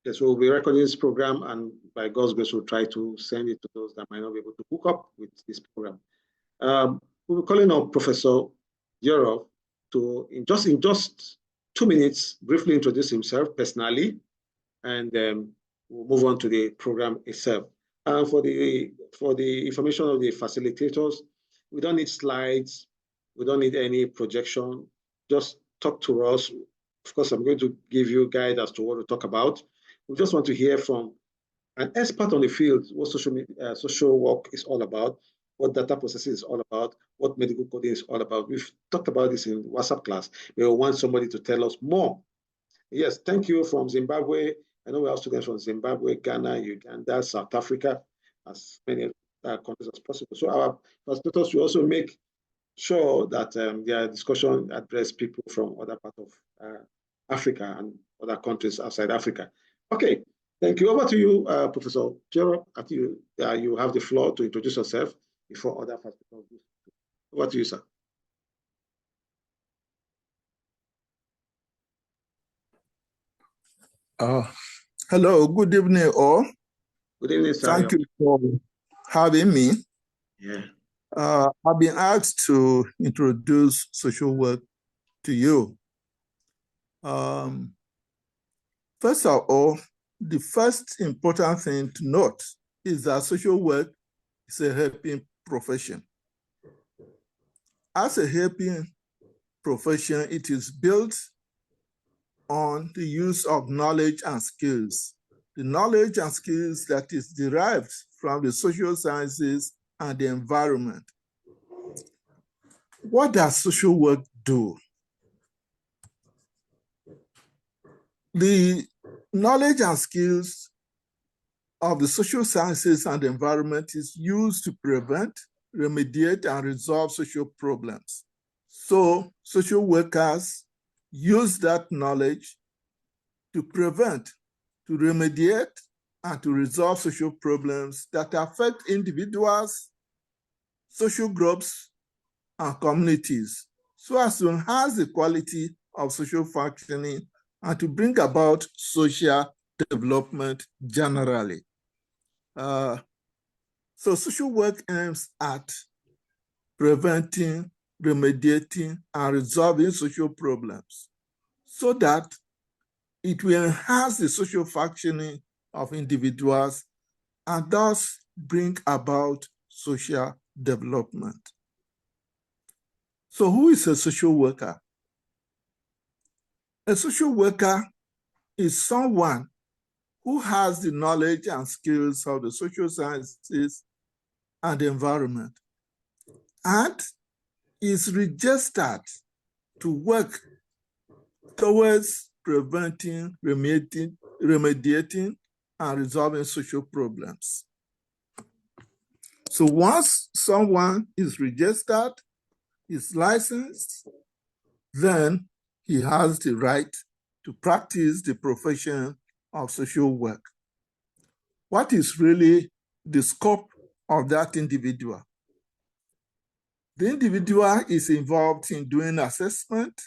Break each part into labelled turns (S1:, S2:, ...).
S1: Yes, we'll be recording this program, and by God's grace, we'll try to send it to those that might not be able to hook up with this program. We'll be calling on Professor Yorov to, in just 2 minutes, briefly introduce himself personally, and we'll move on to the program itself. For the information of the facilitators, we don't need slides, we don't need any projection. Just talk to us. Of course, I'm going to give you a guide as to what to talk about. We just want to hear from an expert on the field what social work is all about, what data processing is all about, what medical coding is all about. We've talked about this in WhatsApp class. We want somebody to tell us more. Yes, thank you from Zimbabwe. I know we have students from Zimbabwe, Ghana, Uganda, South Africa, as many countries as possible. So our facilitators will also make sure that their discussion address people from other parts of Africa and other countries outside Africa. Okay, thank you. Over to you, Professor Gerald. I think you have the floor to introduce yourself before other facilitators do. Over to you, sir.
S2: Hello, good evening all.
S1: Good evening, sir.
S2: Thank you for having me.
S1: Yeah.
S2: I've been asked to introduce social work to you. First of all, the first important thing to note is that social work is a helping profession. As a helping profession, it is built on the use of knowledge and skills. The knowledge and skills that is derived from the social sciences and the environment. What does social work do? The knowledge and skills of the social sciences and the environment is used to prevent, remediate, and resolve social problems. So social workers use that knowledge to prevent, to remediate, and to resolve social problems that affect individuals, social groups, and communities, so as to enhance the quality of social functioning and to bring about social development generally. So social work aims at preventing, remediating, and resolving social problems so that it will enhance the social functioning of individuals and thus bring about social development. So who is a social worker? A social worker is someone who has the knowledge and skills of the social sciences and the environment and is registered to work towards preventing, remediating, and resolving social problems. So once someone is registered, is licensed, then he has the right to practice the profession of social work. What is really the scope of that individual? The individual is involved in doing assessment,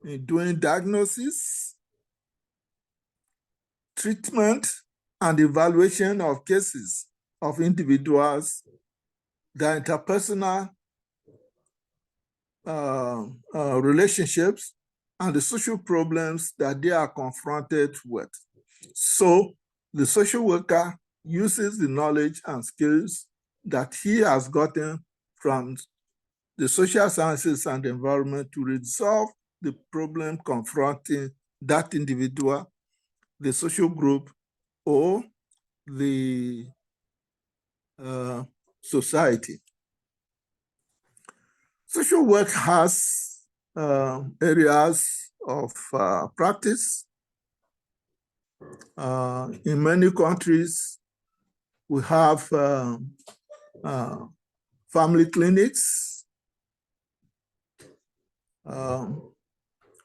S2: in doing diagnosis, treatment, and evaluation of cases of individuals, their interpersonal relationships, and the social problems that they are confronted with. So the social worker uses the knowledge and skills that he has gotten from the social sciences and the environment to resolve the problem confronting that individual, the social group, or the society. Social work has areas of practice. In many countries, we have family clinics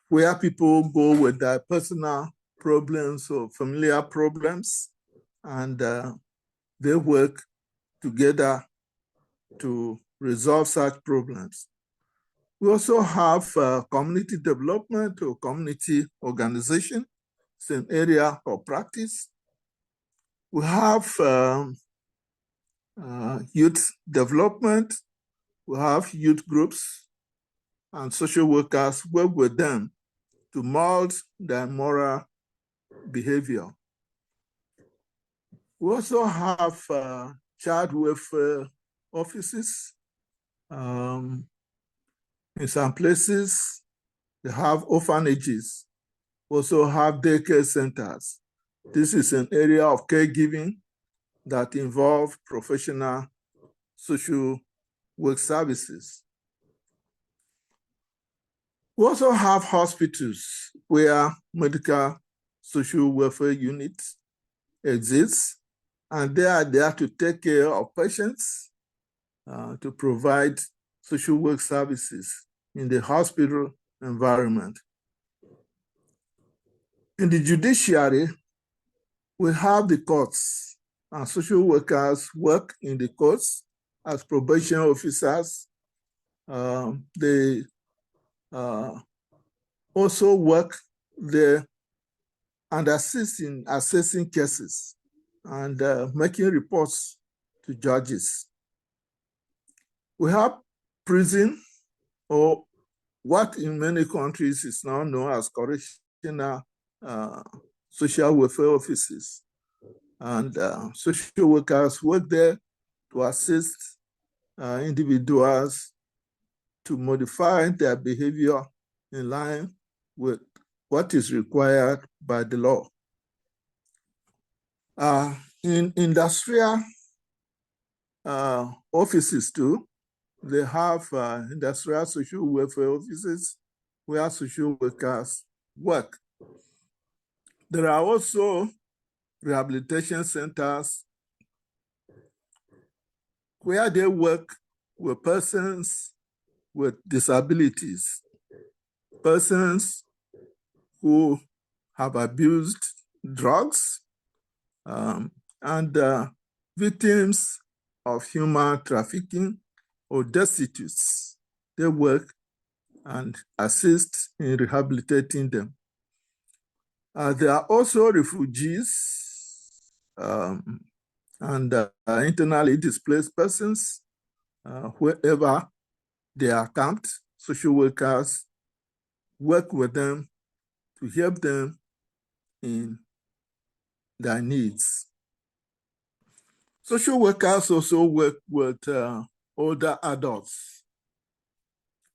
S2: where people go with their personal problems or familiar problems, and they work together to resolve such problems. We also have community development or community organization It's an area of practice. We have youth development. We have youth groups, and social workers work with them to mold their moral behavior. We also have child welfare offices. In some places, they have orphanages, also have daycare centers. This is an area of caregiving that involves professional social work services. We also have hospitals where medical social welfare units exist, and they are there to take care of patients, to provide social work services in the hospital environment. In the judiciary, we have the courts, and social workers work in the courts as probation officers. They also work there and assist in assessing cases and making reports to judges. We have prison, or what in many countries is now known as correctional social welfare offices. And social workers work there to assist individuals to modify their behavior in line with what is required by the law. In industrial offices too, they have industrial social welfare offices where social workers work. There are also rehabilitation centers where they work with persons with disabilities, persons who have abused drugs, and victims of human trafficking or destitutes. They work and assist in rehabilitating them. There are also refugees and internally displaced persons. Wherever they are camped, social workers work with them to help them in their needs. Social workers also work with older adults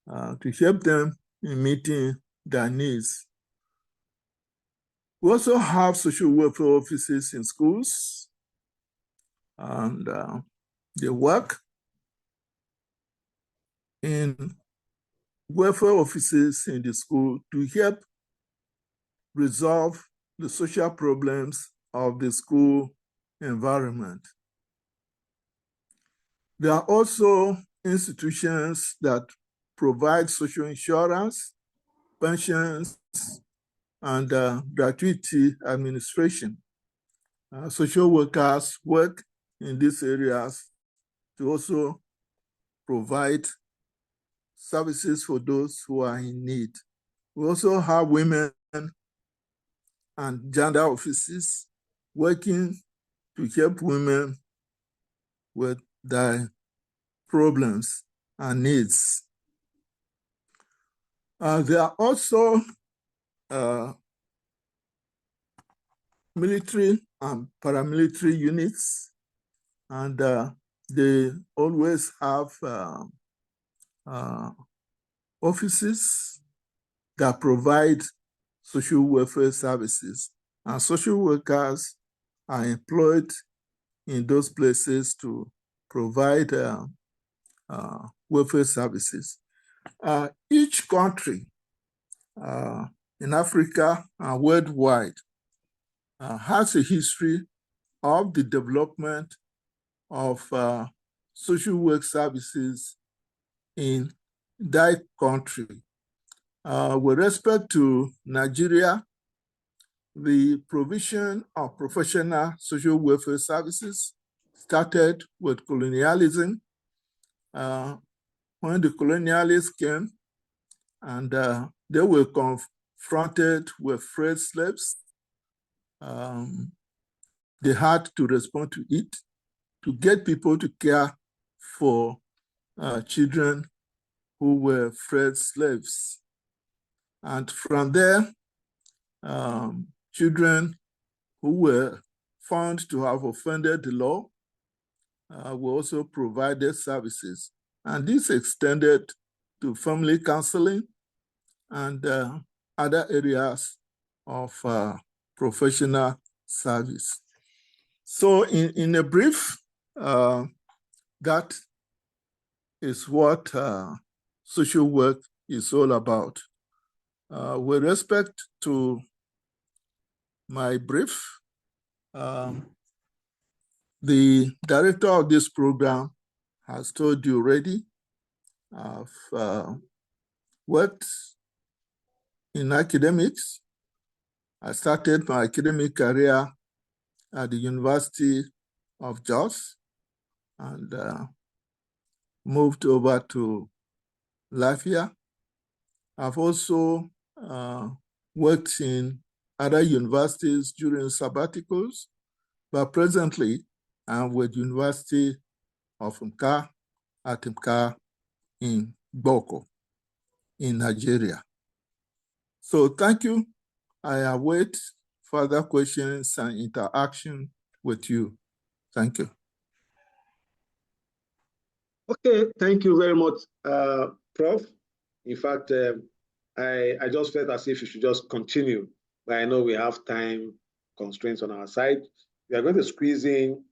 S2: to help them in meeting their needs. We also have social welfare offices in schools, and they work in welfare offices in the school to help resolve the social problems of the school environment. There are also institutions that provide social insurance, pensions, and gratuity administration. Social workers work in these areas to also provide services for those who are in need. We also have women and gender offices working to help women with their problems and needs. There are also military and paramilitary units, and they always have offices that provide social welfare services, and social workers are employed in those places to provide welfare services. Each country in Africa and worldwide has a history of the development of social work services in that country. With respect to Nigeria, the provision of professional social welfare services started with colonialism. When the colonialists came and they were confronted with freed slaves, they had to respond to it to get people to care for children who were freed slaves. And from there, children who were found to have offended the law were also provided services. And this extended to family counseling and other areas of professional service. So in a brief, that is what social work is all about. With respect to my brief, the director of this program has told you already. I've worked in academics. I started my academic career at the University of Jos and moved over to Lafayette. I've also worked in other universities during sabbaticals, but presently I'm with University of Mka at Mka in Boko, in Nigeria. So thank you. I await further questions and interaction with you. Thank you.
S1: Okay, thank you very much, Prof. In fact, I just felt as if you should just continue, but I know we have time constraints on our side. We are going to squeeze in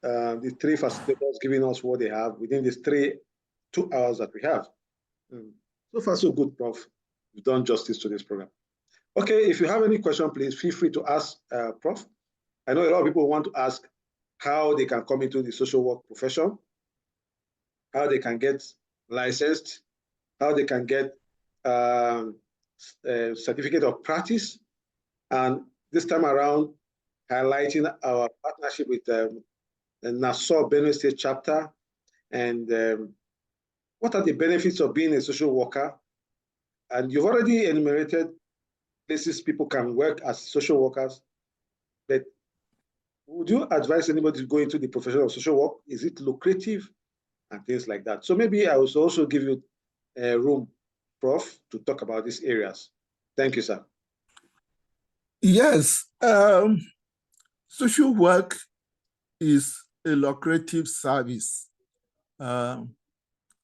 S1: the three facilitators giving us what they have within these 2 hours that we have. So far, so good, Prof. You've done justice to this program. Okay, if you have any question, please feel free to ask Prof. I know a lot of people want to ask how they can come into the social work profession, how they can get licensed, how they can get a certificate of practice, and this time around, highlighting our partnership with the Nassau Benue State chapter, and what are the benefits of being a social worker. And you've already enumerated places people can work as social workers, but would you advise anybody to go into the profession of social work? Is it lucrative? And things like that. So maybe I will also give you room, Prof, to talk about these areas. Thank you, sir.
S2: Yes, social work is a lucrative service,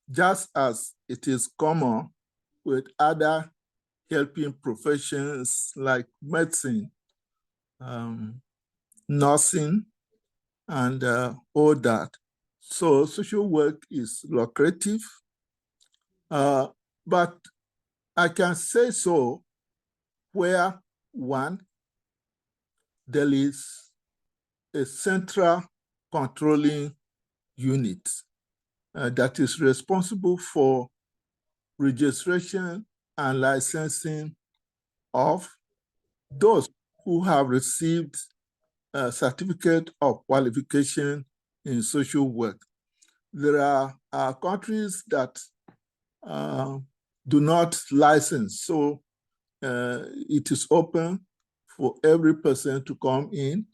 S2: just as it is common with other helping professions like medicine, nursing, and all that. So social work is lucrative, but I can say so where, one, there is a central controlling unit that is responsible for registration and licensing of those who have received a certificate of qualification in social work. There are countries that do not license, so it is open for every person to come in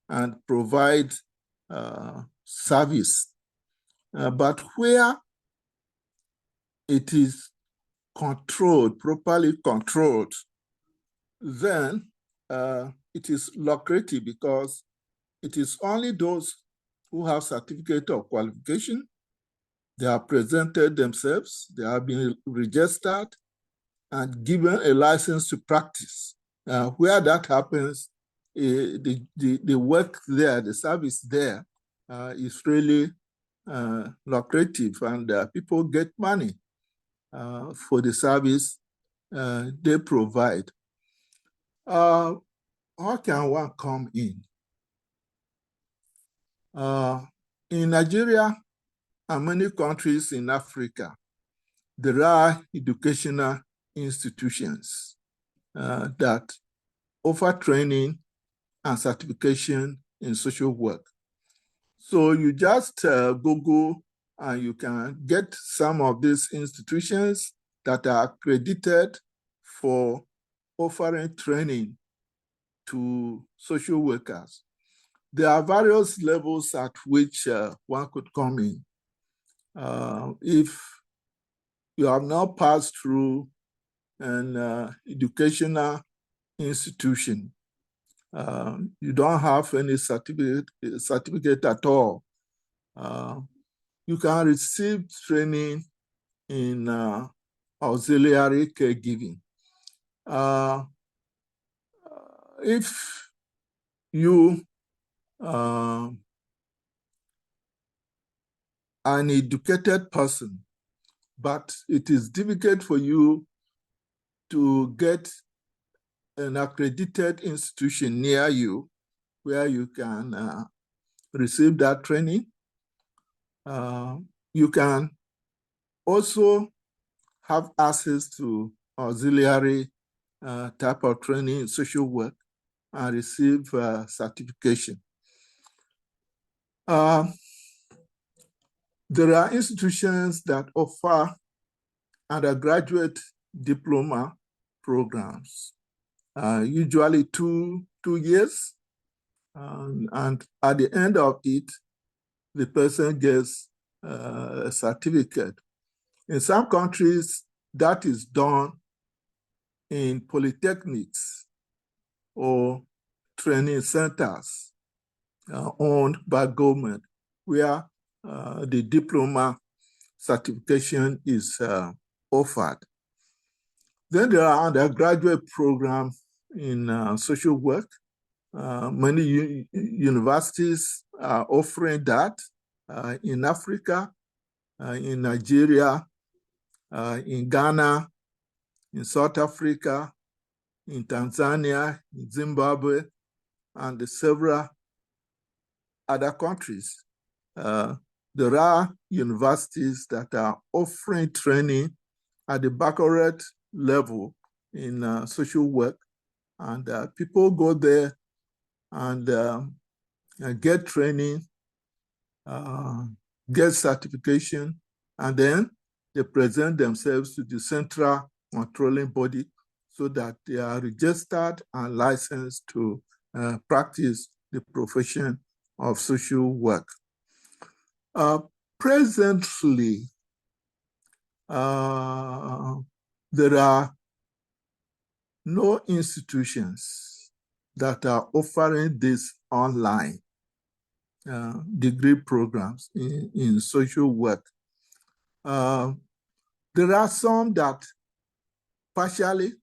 S2: and provide service. But where it is controlled, properly controlled, then it is lucrative because it is only those who have certificate of qualification, they have presented themselves, they have been registered and given a license to practice. Where that happens, the work there, the service there is really lucrative, and people get money for the service they provide. How can one come in? In Nigeria and many countries in Africa, there are educational institutions that offer training and certification in social work. So you just Google and you can get some of these institutions that are accredited for offering training to social workers. There are various levels at which one could come in. If you have now passed through an educational institution, you don't have any certificate at all, you can receive training in auxiliary caregiving. If you an educated person, but it is difficult for you to get an accredited institution near you where you can receive that training. You can also have access to auxiliary type of training in social work and receive certification. There are institutions that offer undergraduate diploma programs, usually two years, and at the end of it, the person gets a certificate. In some countries, that is done in polytechnics or training centers owned by government, where the diploma certification is offered. Then there are undergraduate programs in social work. Many universities are offering that in Africa, in Nigeria, in Ghana, in South Africa, in Tanzania, in Zimbabwe, and several other countries. There are universities that are offering training at the baccalaureate level in social work, and people go there and get training, get certification, and then they present themselves to the central controlling body so that they are registered and licensed to practice the profession of social work. Presently, there are no institutions that are offering these online degree programs in social work. There are some that partially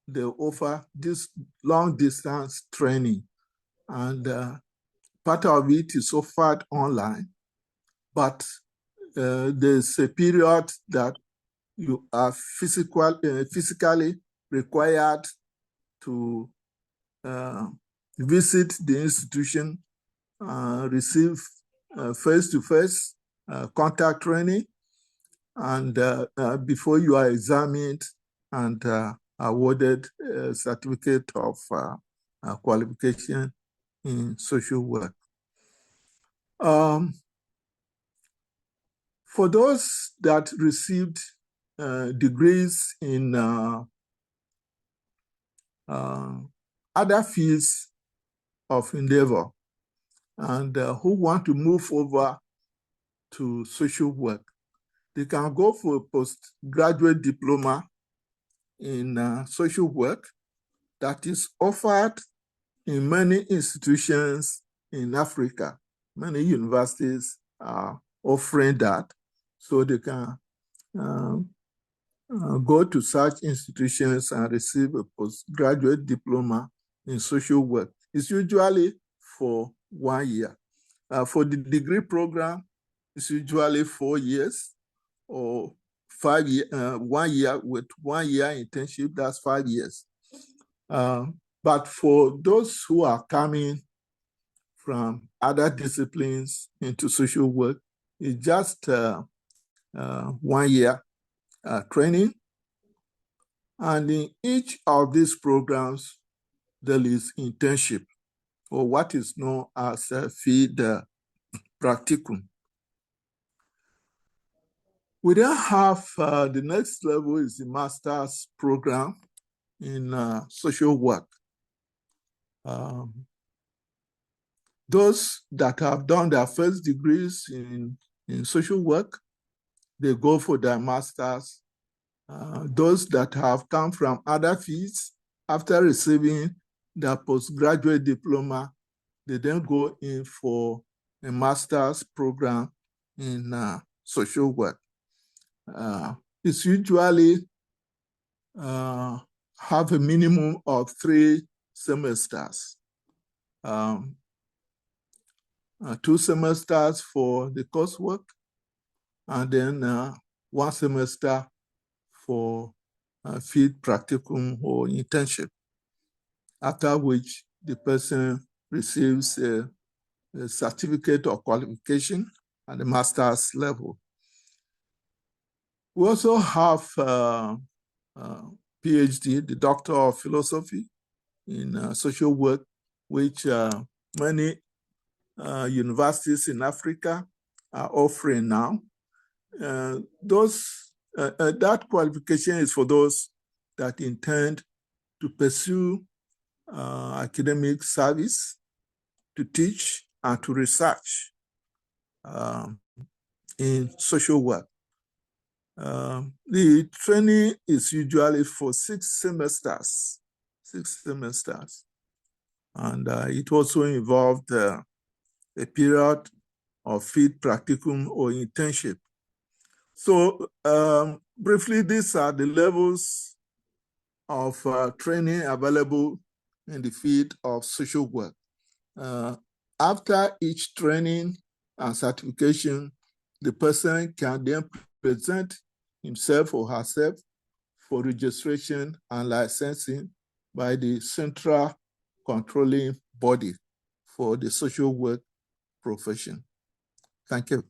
S2: they offer this long distance training, and part of it is offered online, but there's a period that you are physically required to visit the institution, receive face-to-face contact training, and before you are examined and awarded a certificate of qualification in social work. For those that received degrees in other fields of endeavor and who want to move over to social work, they can go for a postgraduate diploma in social work that is offered in many institutions in Africa. Many universities are offering that, so they can go to such institutions and receive a postgraduate diploma in social work. It's usually for 1 year. For the degree program, it's usually 4 years or 5 years, 1 year with 1 year internship, that's 5 years. But for those who are coming from other disciplines into social work, it's just 1 year training. And in each of these programs, there is internship, or what is known as field practicum. We then have the next level is the master's program in social work. Those that have done their first degrees in social work, they go for their masters. Those that have come from other fields, after receiving their postgraduate diploma, they then go in for a master's program in social work. It's usually have a minimum of 3 semesters. 2 semesters for the coursework, and then 1 semester for field practicum or internship, after which the person receives a certificate of qualification at the master's level. We also have PhD, the Doctor of Philosophy in social work, which many universities in Africa are offering now. That qualification is for those that intend to pursue academic service, to teach, and to research in social work. The training is usually for 6 semesters, and it also involved a period of field practicum or internship. So briefly, these are the levels of training available in the field of social work. After each training and certification, the person can then present himself or herself for registration and licensing by the central controlling body for the social work profession. Thank you.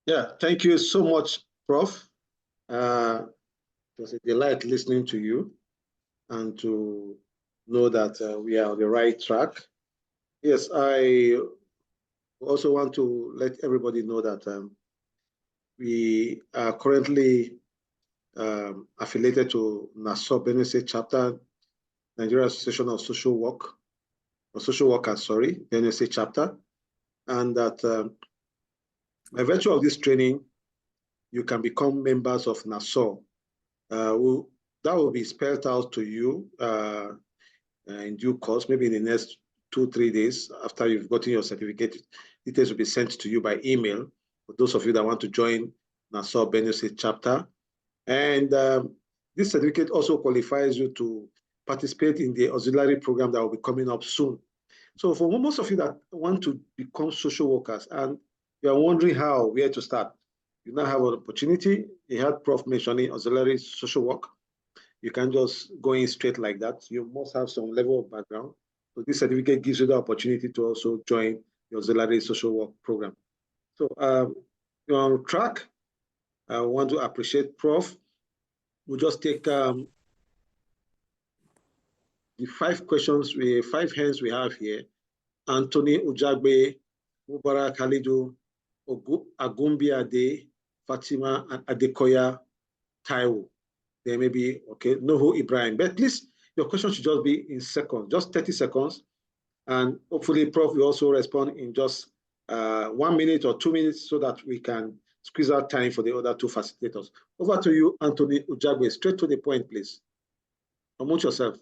S1: Yeah, thank you so much, Prof. It was a delight listening to you and to know that we are on the right track. Yes, I also want to let everybody know that we are currently affiliated to Nassau Benue State chapter, Nigeria Association of Social Work, or Social Workers, sorry, Benue State chapter, and that by virtue of this training, you can become members of Nassau. That will be spelled out to you in due course, maybe in the next 2-3 days after you've gotten your certificate. Details will be sent to you by email for those of you that want to join Nassau Benue State chapter. And this certificate also qualifies you to participate in the auxiliary program that will be coming up soon. So for most of you that want to become social workers and you are wondering where to start, you now have an opportunity. You had Prof mentioning auxiliary social work. You can just go in straight like that. You must have some level of background. So this certificate gives you the opportunity to also join the auxiliary social work program. So you're on track. I want to appreciate Prof. We'll just take the 5 questions, 5 hands we have here. Anthony Ujagbe, Mubarak Halidu, Agumbi Ade, Fatima Adekoya, Taiwo. There may be, okay, Noho Ibrahim. But please, your question should just be in seconds, just 30 seconds. And hopefully, Prof will also respond in just 1 minute or 2 minutes so that we can squeeze out time for the other 2 facilitators. Over to you, Anthony Ujagbe. Straight to the point, please. Unmute yourself.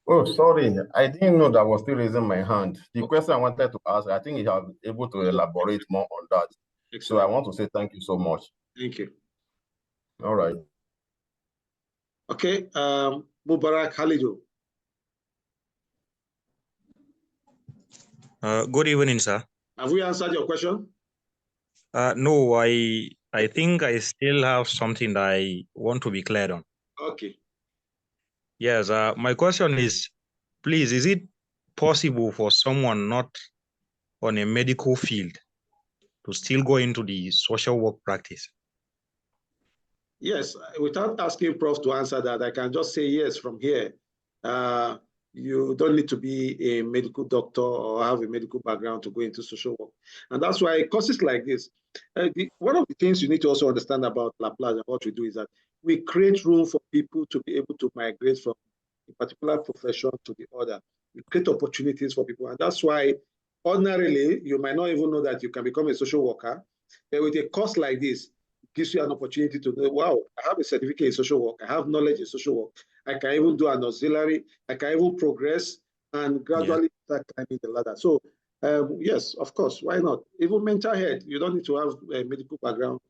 S3: Oh, sorry. I didn't know that I was still raising my hand. The question I wanted to ask, I think you have been able to elaborate more on that. Excellent. So I want to say thank you so much.
S1: Thank you.
S3: All right.
S1: Okay. Mubarak Halidu.
S4: Good evening, sir.
S1: Have we answered your question?
S4: No, I think I still have something that I want to be cleared on.
S1: Okay.
S4: Yes, my question is, please, is it possible for someone not on a medical field to still go into the social work practice?
S1: Yes, without asking Prof to answer that, I can just say yes from here. You don't need to be a medical doctor or have a medical background to go into social work. And that's why courses like this, one of the things you need to also understand about Plage and what we do is that we create room for people to be able to migrate from a particular profession to the other. We create opportunities for people. And that's why ordinarily, you might not even know that you can become a social worker. But with a course like this, it gives you an opportunity to know, wow, I have a certificate in social work. I have knowledge in social work. I can even do an auxiliary. I can even progress and gradually start climbing the ladder. So yes, of course, why not? Even mental health, you don't need to have a medical background.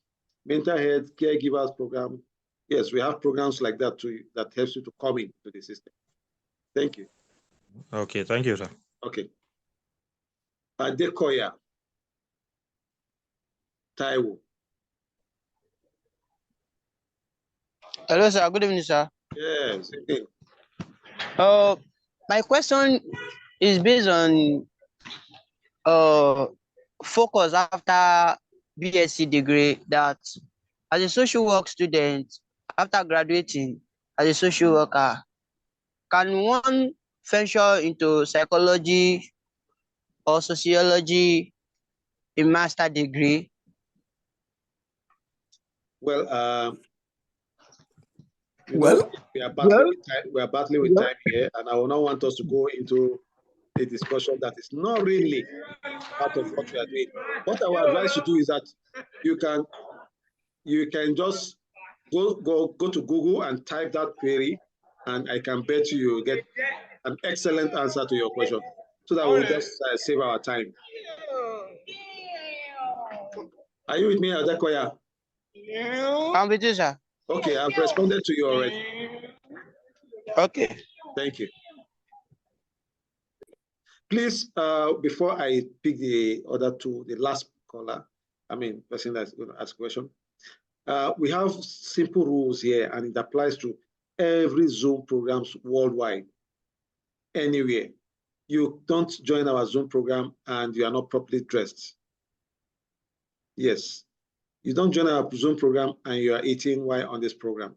S1: Mental health, caregivers program. Yes, we have programs like that too that helps you to come into the system. Thank you.
S4: Okay, thank you, sir.
S1: Okay. Adekoya Taiwo.
S5: Hello, sir. Good evening, sir.
S1: Yes. Okay.
S5: My question is based on focus after BSc degree, that as a social work student, after graduating as a social worker, can one venture into psychology or sociology in master degree?
S1: Well,
S2: Well,
S1: we are battling with time here, and I will not want us to go into a discussion that is not really part of what we are doing. What I would advise you to do is that you can just go to Google and type that query, and I can bet you will get an excellent answer to your question, so that we'll just save our time. Are you with me, Adekoya?
S5: I'm with you, sir.
S1: Okay, I've responded to you already.
S5: Okay.
S1: Thank you. Please, before I pick the other two, the last caller, person that's going to ask a question, we have simple rules here, and it applies to every Zoom programs worldwide, anywhere. You don't join our Zoom program and you are not properly dressed. Yes. You don't join our Zoom program and you are eating while on this program.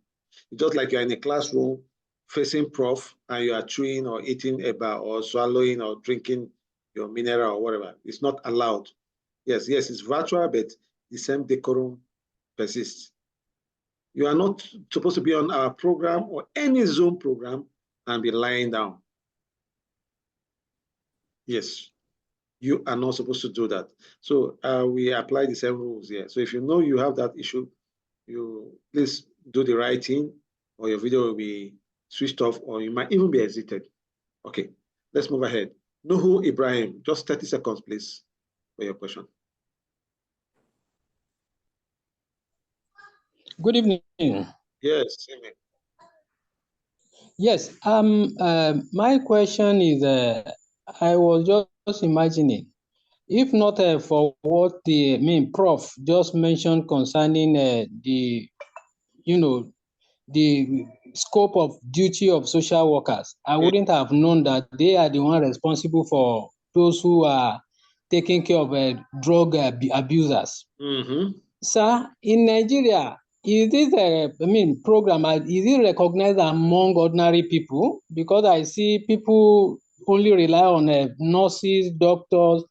S1: It's just like you're in a classroom facing prof and you are chewing or eating a bar or swallowing or drinking your mineral or whatever. It's not allowed. Yes, it's virtual, but the same decorum persists. You are not supposed to be on our program or any Zoom program and be lying down. Yes, you are not supposed to do that. So we apply the same rules here. So if you know you have that issue, you please do the right thing, or your video will be switched off, or you might even be exited. Okay, let's move ahead. Nuhu Ibrahim, just 30 seconds, please, for your question.
S6: Good evening.
S1: Yes, amen.
S6: Yes, my question is, I was just imagining, if not for what the prof just mentioned concerning the scope of duty of social workers, I wouldn't have known that they are the one responsible for those who are taking care of drug abusers.
S1: Mm-hmm.
S6: Sir, in Nigeria, is this program, is it recognized among ordinary people? Because I see people only rely on nurses, doctors,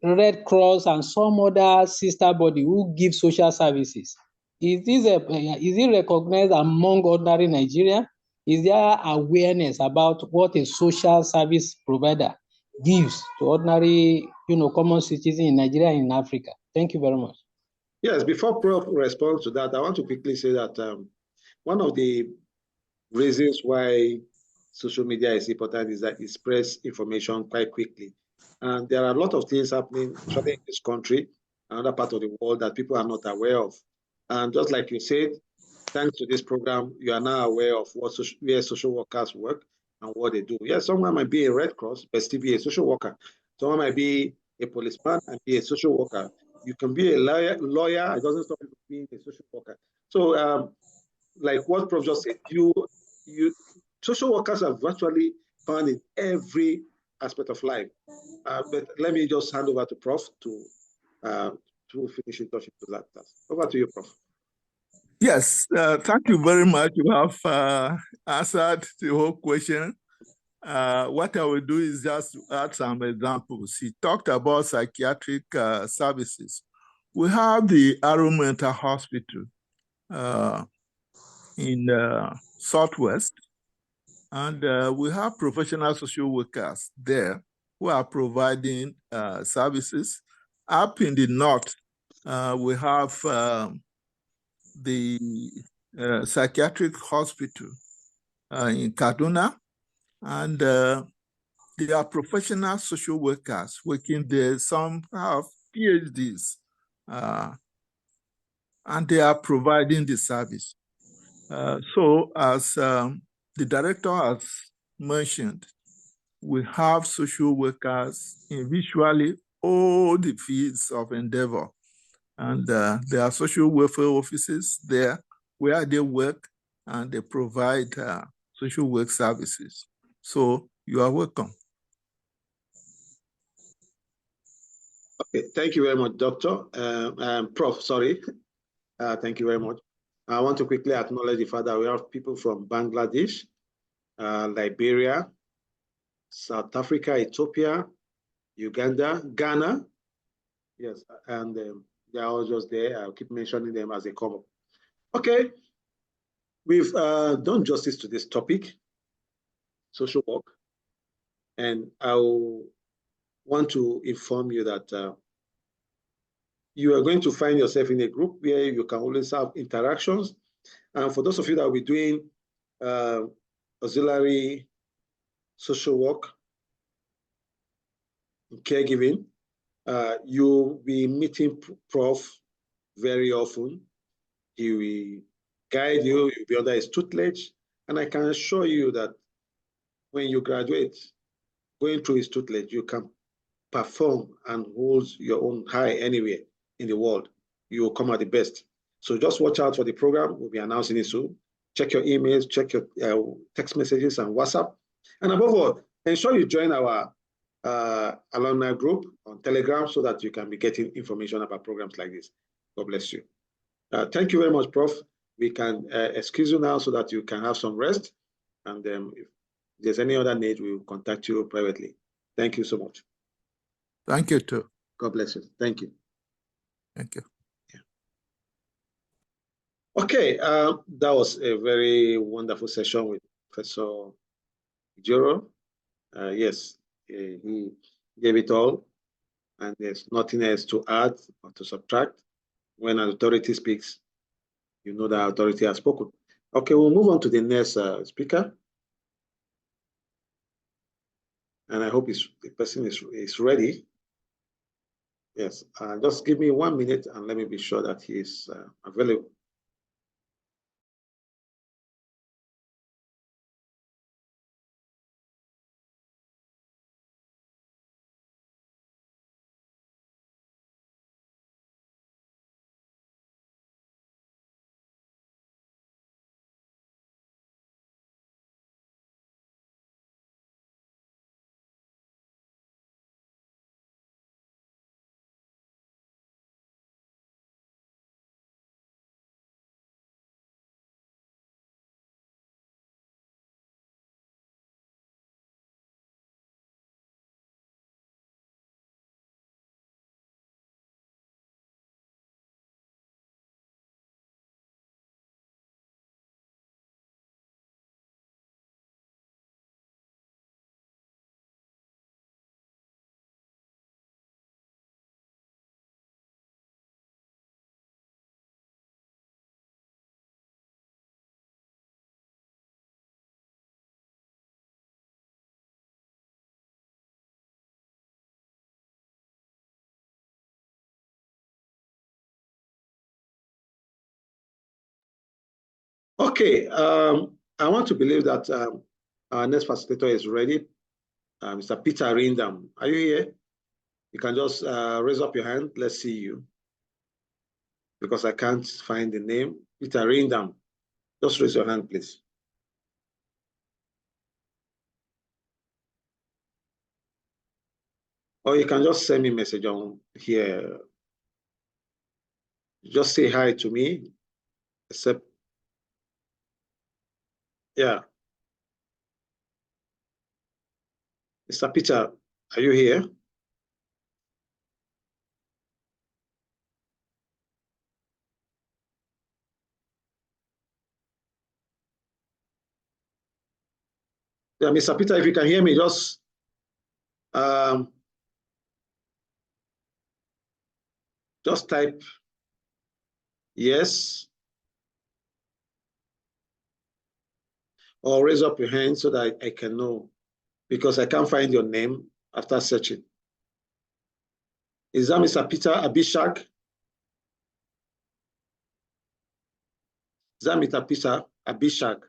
S6: Red Cross, and some other sister body who give social services. Is it recognized among ordinary Nigeria? Is there awareness about what a social service provider gives to ordinary, common citizens in Nigeria and in Africa? Thank you very much.
S1: Yes, before Prof responds to that, I want to quickly say that one of the reasons why social media is important is that it spreads information quite quickly. And there are a lot of things happening, especially in this country, another part of the world that people are not aware of. And just like you said, thanks to this program, you are now aware of where social workers work and what they do. Yes, someone might be a Red Cross, but still be a social worker. Someone might be a policeman and be a social worker. You can be a lawyer. It doesn't stop you from being a social worker. So, like what Prof just said, social workers are virtually found in every aspect of life. But let me just hand over to Prof to finish in touch with that. Over to you, Prof.
S2: Yes, thank you very much. You have answered the whole question. What I will do is just add some examples. He talked about psychiatric services. We have the Arrow Mental Hospital. in Southwest. And we have professional social workers there who are providing services. Up in the north, we have the psychiatric hospital in Kaduna, and there are professional social workers working there. Some have PhDs, and they are providing the service. So as the director has mentioned, we have social workers in virtually all the fields of endeavor. And there are social welfare offices there where they work and they provide social work services. So you are welcome.
S1: Okay, thank you very much, Doctor. Prof, sorry. Thank you very much. I want to quickly acknowledge the fact that we have people from Bangladesh, Liberia, South Africa, Ethiopia, Uganda, Ghana. Yes, and they're all just there. I'll keep mentioning them as they come up. Okay, we've done justice to this topic, social work, and I want to inform you that you are going to find yourself in a group where you can always have interactions. And for those of you that will be doing auxiliary social work, caregiving, you'll be meeting Prof very often. He will guide you, you'll be under his tutelage. And I can assure you that when you graduate, going through his tutelage, you can perform and hold your own high anywhere in the world. You will come out the best. So just watch out for the program. We'll be announcing it soon. Check your emails, check your text messages and WhatsApp. And above all, ensure you join our alumni group on Telegram so that you can be getting information about programs like this. God bless you. Thank you very much, Prof. We can excuse you now so that you can have some rest. And if there's any other need, we will contact you privately. Thank you so much.
S2: Thank you too.
S1: God bless you. Thank you.
S2: Thank you.
S1: Yeah. Okay, that was a very wonderful session with Professor Joro. Yes, he gave it all, and there's nothing else to add or to subtract. When an authority speaks, you know that authority has spoken. Okay, we'll move on to the next speaker. And I hope the person is ready. Yes, just give me 1 minute and let me be sure that he is available. Okay, I want to believe that our next facilitator is ready. Mr. Peter Rindam, are you here? You can just raise up your hand. Let's see you. Because I can't find the name. Peter Rindam, just raise your hand, please. Or you can just send me a message on here. Just say hi to me, except, yeah. Mr. Peter, are you here? Yeah, Mr. Peter, if you can hear me, just type yes or raise up your hand so that I can know, because I can't find your name after searching. Is that Mr. Peter Abishag? Is that Mr. Peter Abishag?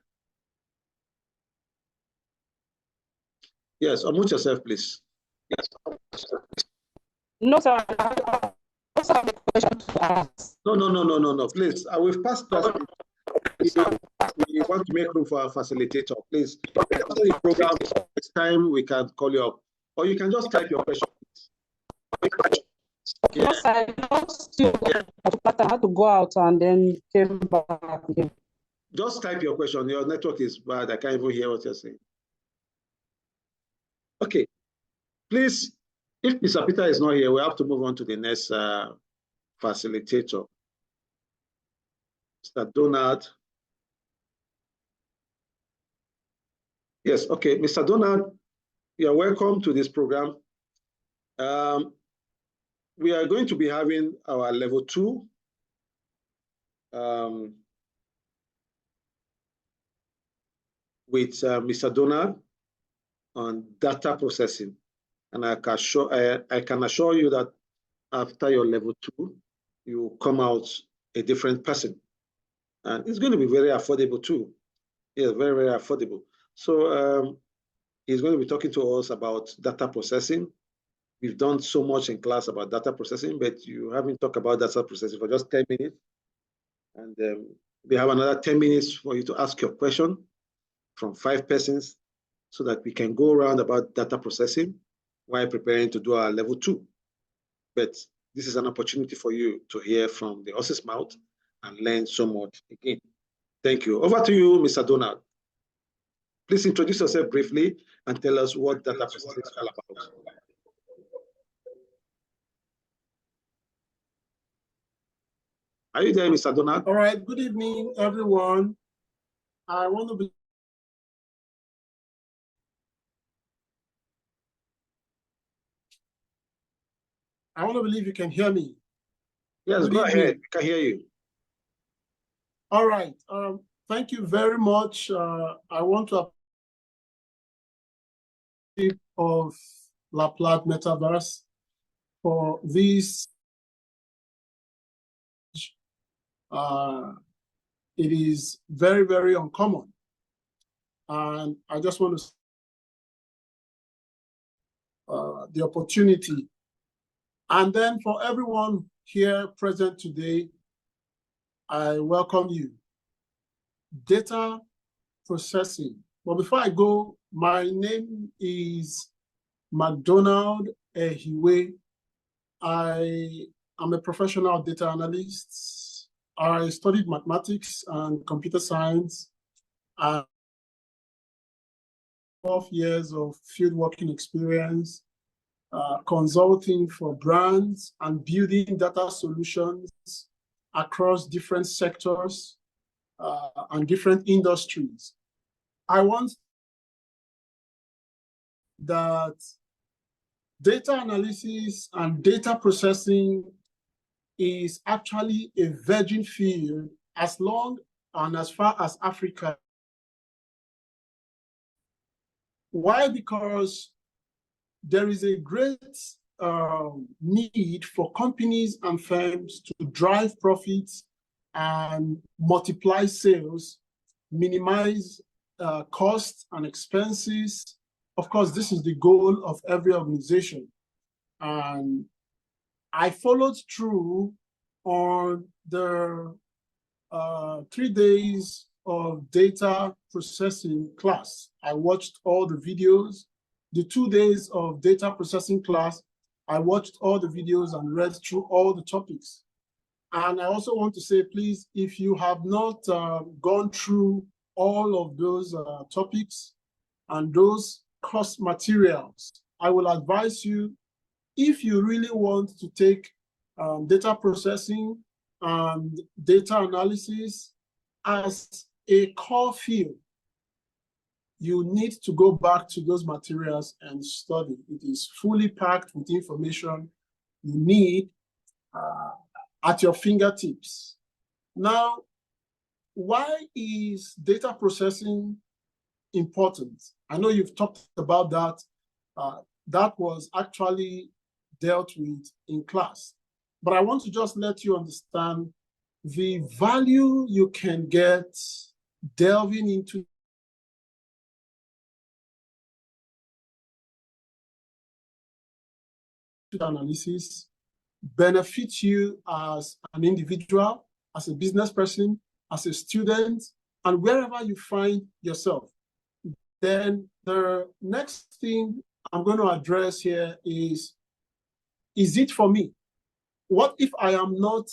S1: Yes, unmute yourself, please. Yes.
S7: No, sir. I also have a question to ask.
S1: No. Please, we've passed that. We want to make room for our facilitator. Please, after the program, it's time we can call you up. Or you can just type your question.
S7: Yes, I lost you. I had to go out and then came back again.
S1: Just type your question. Your network is bad. I can't even hear what you're saying. Okay. Please, if Mr. Peter is not here, we have to move on to the next facilitator. Mr. Donald. Yes, okay. Mr. Donald, you're welcome to this program. We are going to be having our level 2 with Mr. Donald on data processing. And I can assure you that after your level 2, you will come out a different person. And it's going to be very affordable too. Yeah, very, very affordable. So he's going to be talking to us about data processing. We've done so much in class about data processing, but you haven't talked about data processing for just 10 minutes. And we have another 10 minutes for you to ask your question from 5 persons so that we can go around about data processing while preparing to do our level 2. But this is an opportunity for you to hear from the horse's mouth and learn so much again. Thank you. Over to you, Mr. Donald. Please introduce yourself briefly and tell us what data processing is all about. Are you there, Mr. Donald?
S8: All right. Good evening, everyone. I want to believe you can hear me.
S1: Yes, go ahead. We can hear you.
S8: All right. Thank you very much. I want to appreciate of Plage Metaverse for this. It is very, very uncommon. And I just want to the opportunity. And then for everyone here present today, I welcome you. Data processing. But before I go, my name is McDonald Ehiwe. I am a professional data analyst. I studied mathematics and computer science and 12 years of field working experience, consulting for brands and building data solutions across different sectors and different industries. I want that data analysis and data processing is actually a virgin field as long and as far as Africa. Why? Because there is a great need for companies and firms to drive profits and multiply sales, minimize costs and expenses. Of course, this is the goal of every organization. And I followed through on the 3 days of data processing class. I watched all the videos. The 2 days of data processing class, I watched all the videos and read through all the topics. And I also want to say, please, if you have not gone through all of those topics and those course materials, I will advise you, if you really want to take data processing and data analysis as a core field, you need to go back to those materials and study. It is fully packed with information you need at your fingertips. Now, why is data processing important? I know you've talked about that. That was actually dealt with in class. But I want to just let you understand the value you can get delving into analysis benefits you as an individual, as a business person, as a student, and wherever you find yourself. Then the next thing I'm going to address here is it for me? What if I am not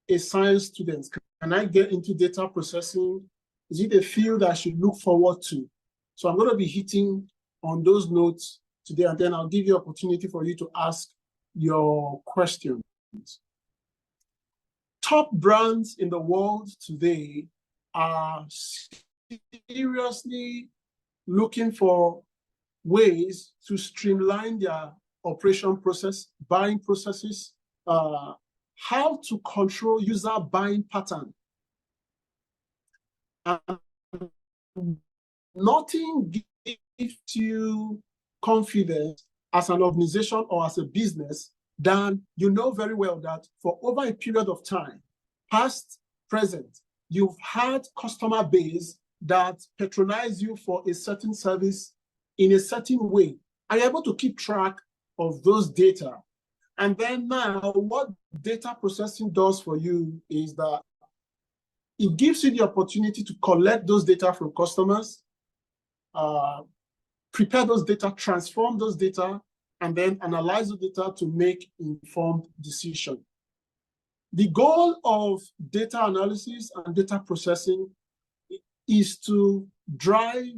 S8: a science student? Can I get into data processing? Is it a field I should look forward to? So I'm going to be hitting on those notes today, and then I'll give you opportunity for you to ask your questions. Top brands in the world today are seriously looking for ways to streamline their operation process, buying processes, how to control user buying pattern. And nothing gives you confidence as an organization or as a business than you know very well that for over a period of time, past, present, you've had customer base that patronize you for a certain service in a certain way. Are you able to keep track of those data? And then now what data processing does for you is that it gives you the opportunity to collect those data from customers, prepare those data, transform those data, and then analyze the data to make informed decisions. The goal of data analysis and data processing is to drive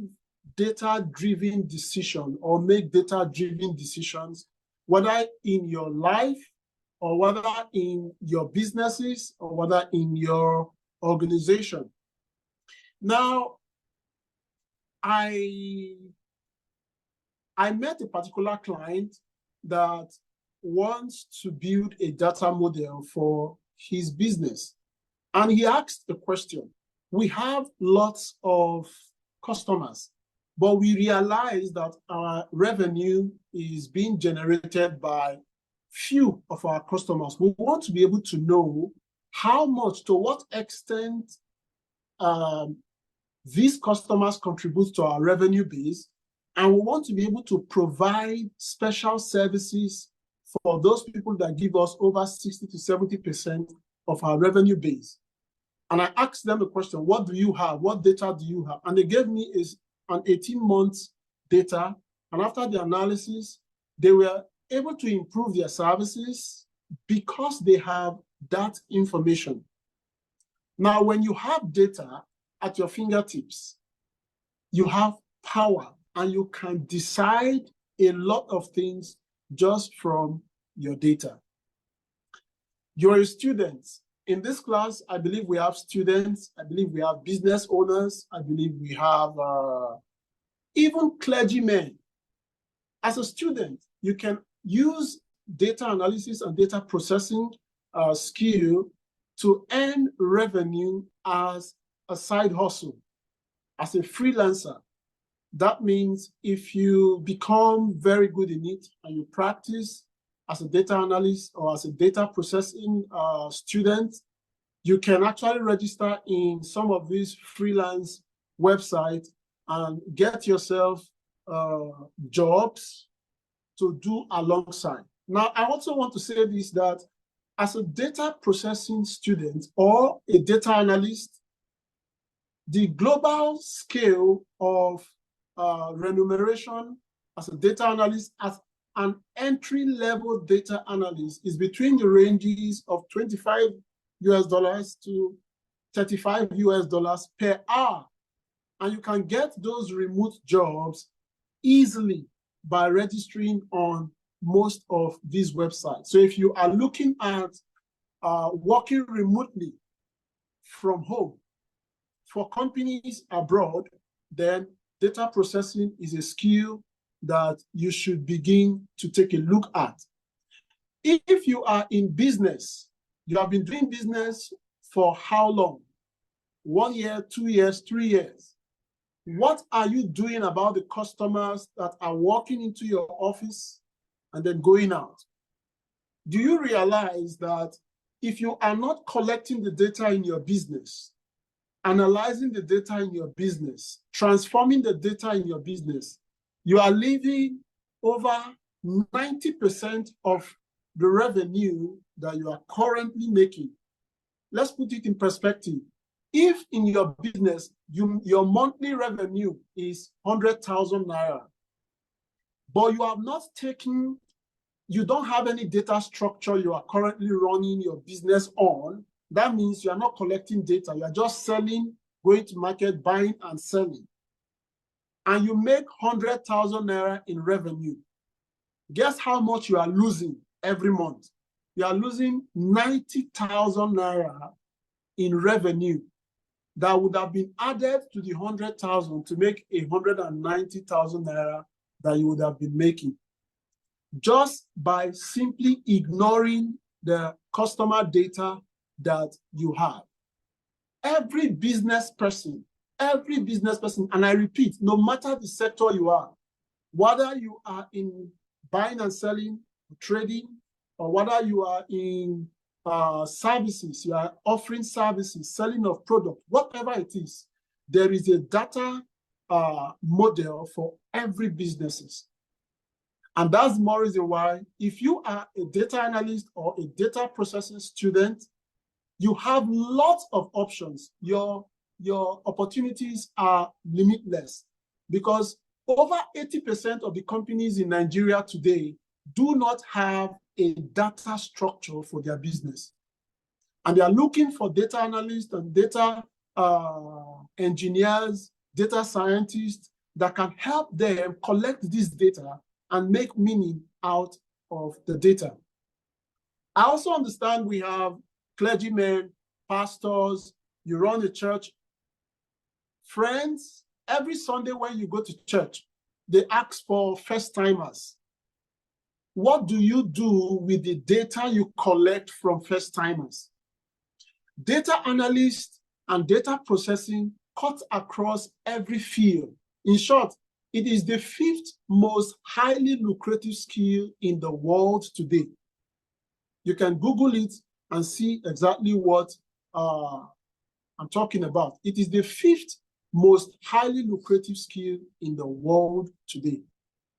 S8: data-driven decision or make data-driven decisions, whether in your life or whether in your businesses or whether in your organization. Now, I met a particular client that wants to build a data model for his business. And he asked the question, we have lots of customers, but we realize that our revenue is being generated by few of our customers. We want to be able to know how much, to what extent these customers contribute to our revenue base, and we want to be able to provide special services for those people that give us over 60 to 70% of our revenue base. And I asked them the question, what do you have? What data do you have? And they gave me an 18-month data. And after the analysis, they were able to improve their services because they have that information. Now, when you have data at your fingertips, you have power and you can decide a lot of things just from your data. You're a student. In this class, I believe we have students, I believe we have business owners, I believe we have even clergymen. As a student, you can use data analysis and data processing skill to earn revenue as a side hustle, as a freelancer. That means if you become very good in it and you practice as a data analyst or as a data processing student, you can actually register in some of these freelance websites and get yourself jobs to do alongside. Now, I also want to say this, that as a data processing student or a data analyst, the global scale of remuneration as a data analyst, as an entry-level data analyst, is between the ranges of $25 to $35 per hour. And you can get those remote jobs easily by registering on most of these websites. So if you are looking at working remotely from home for companies abroad, then data processing is a skill that you should begin to take a look at. If you are in business, you have been doing business for how long? 1 year, 2 years, 3 years. What are you doing about the customers that are walking into your office and then going out? Do you realize that if you are not collecting the data in your business, analyzing the data in your business, transforming the data in your business, you are leaving over 90% of the revenue that you are currently making? Let's put it in perspective. If in your business, your monthly revenue is 100,000 naira, but you have not taken, you don't have any data structure you are currently running your business on, that means you are not collecting data. You are just selling, going to market, buying and selling. And you make 100,000 naira in revenue. Guess how much you are losing every month? You are losing 90,000 naira in revenue that would have been added to the 100,000 to make 190,000 naira that you would have been making, just by simply ignoring the customer data that you have. Every business person, and I repeat, no matter the sector you are, whether you are in buying and selling, trading, or whether you are in services, you are offering services, selling of product, whatever it is, there is a data model for every businesses. And that's more reason why, if you are a data analyst or a data processing student, you have lots of options. Your opportunities are limitless, because over 80% of the companies in Nigeria today do not have a data structure for their business. And they are looking for data analysts and data engineers, data scientists that can help them collect this data and make meaning out of the data. I also understand we have clergymen, pastors, you run a church. Friends, every Sunday when you go to church, they ask for first-timers. What do you do with the data you collect from first-timers? Data analysts and data processing cut across every field. In short, it is the 5th most highly lucrative skill in the world today. You can Google it and see exactly what I'm talking about. It is the 5th most highly lucrative skill in the world today.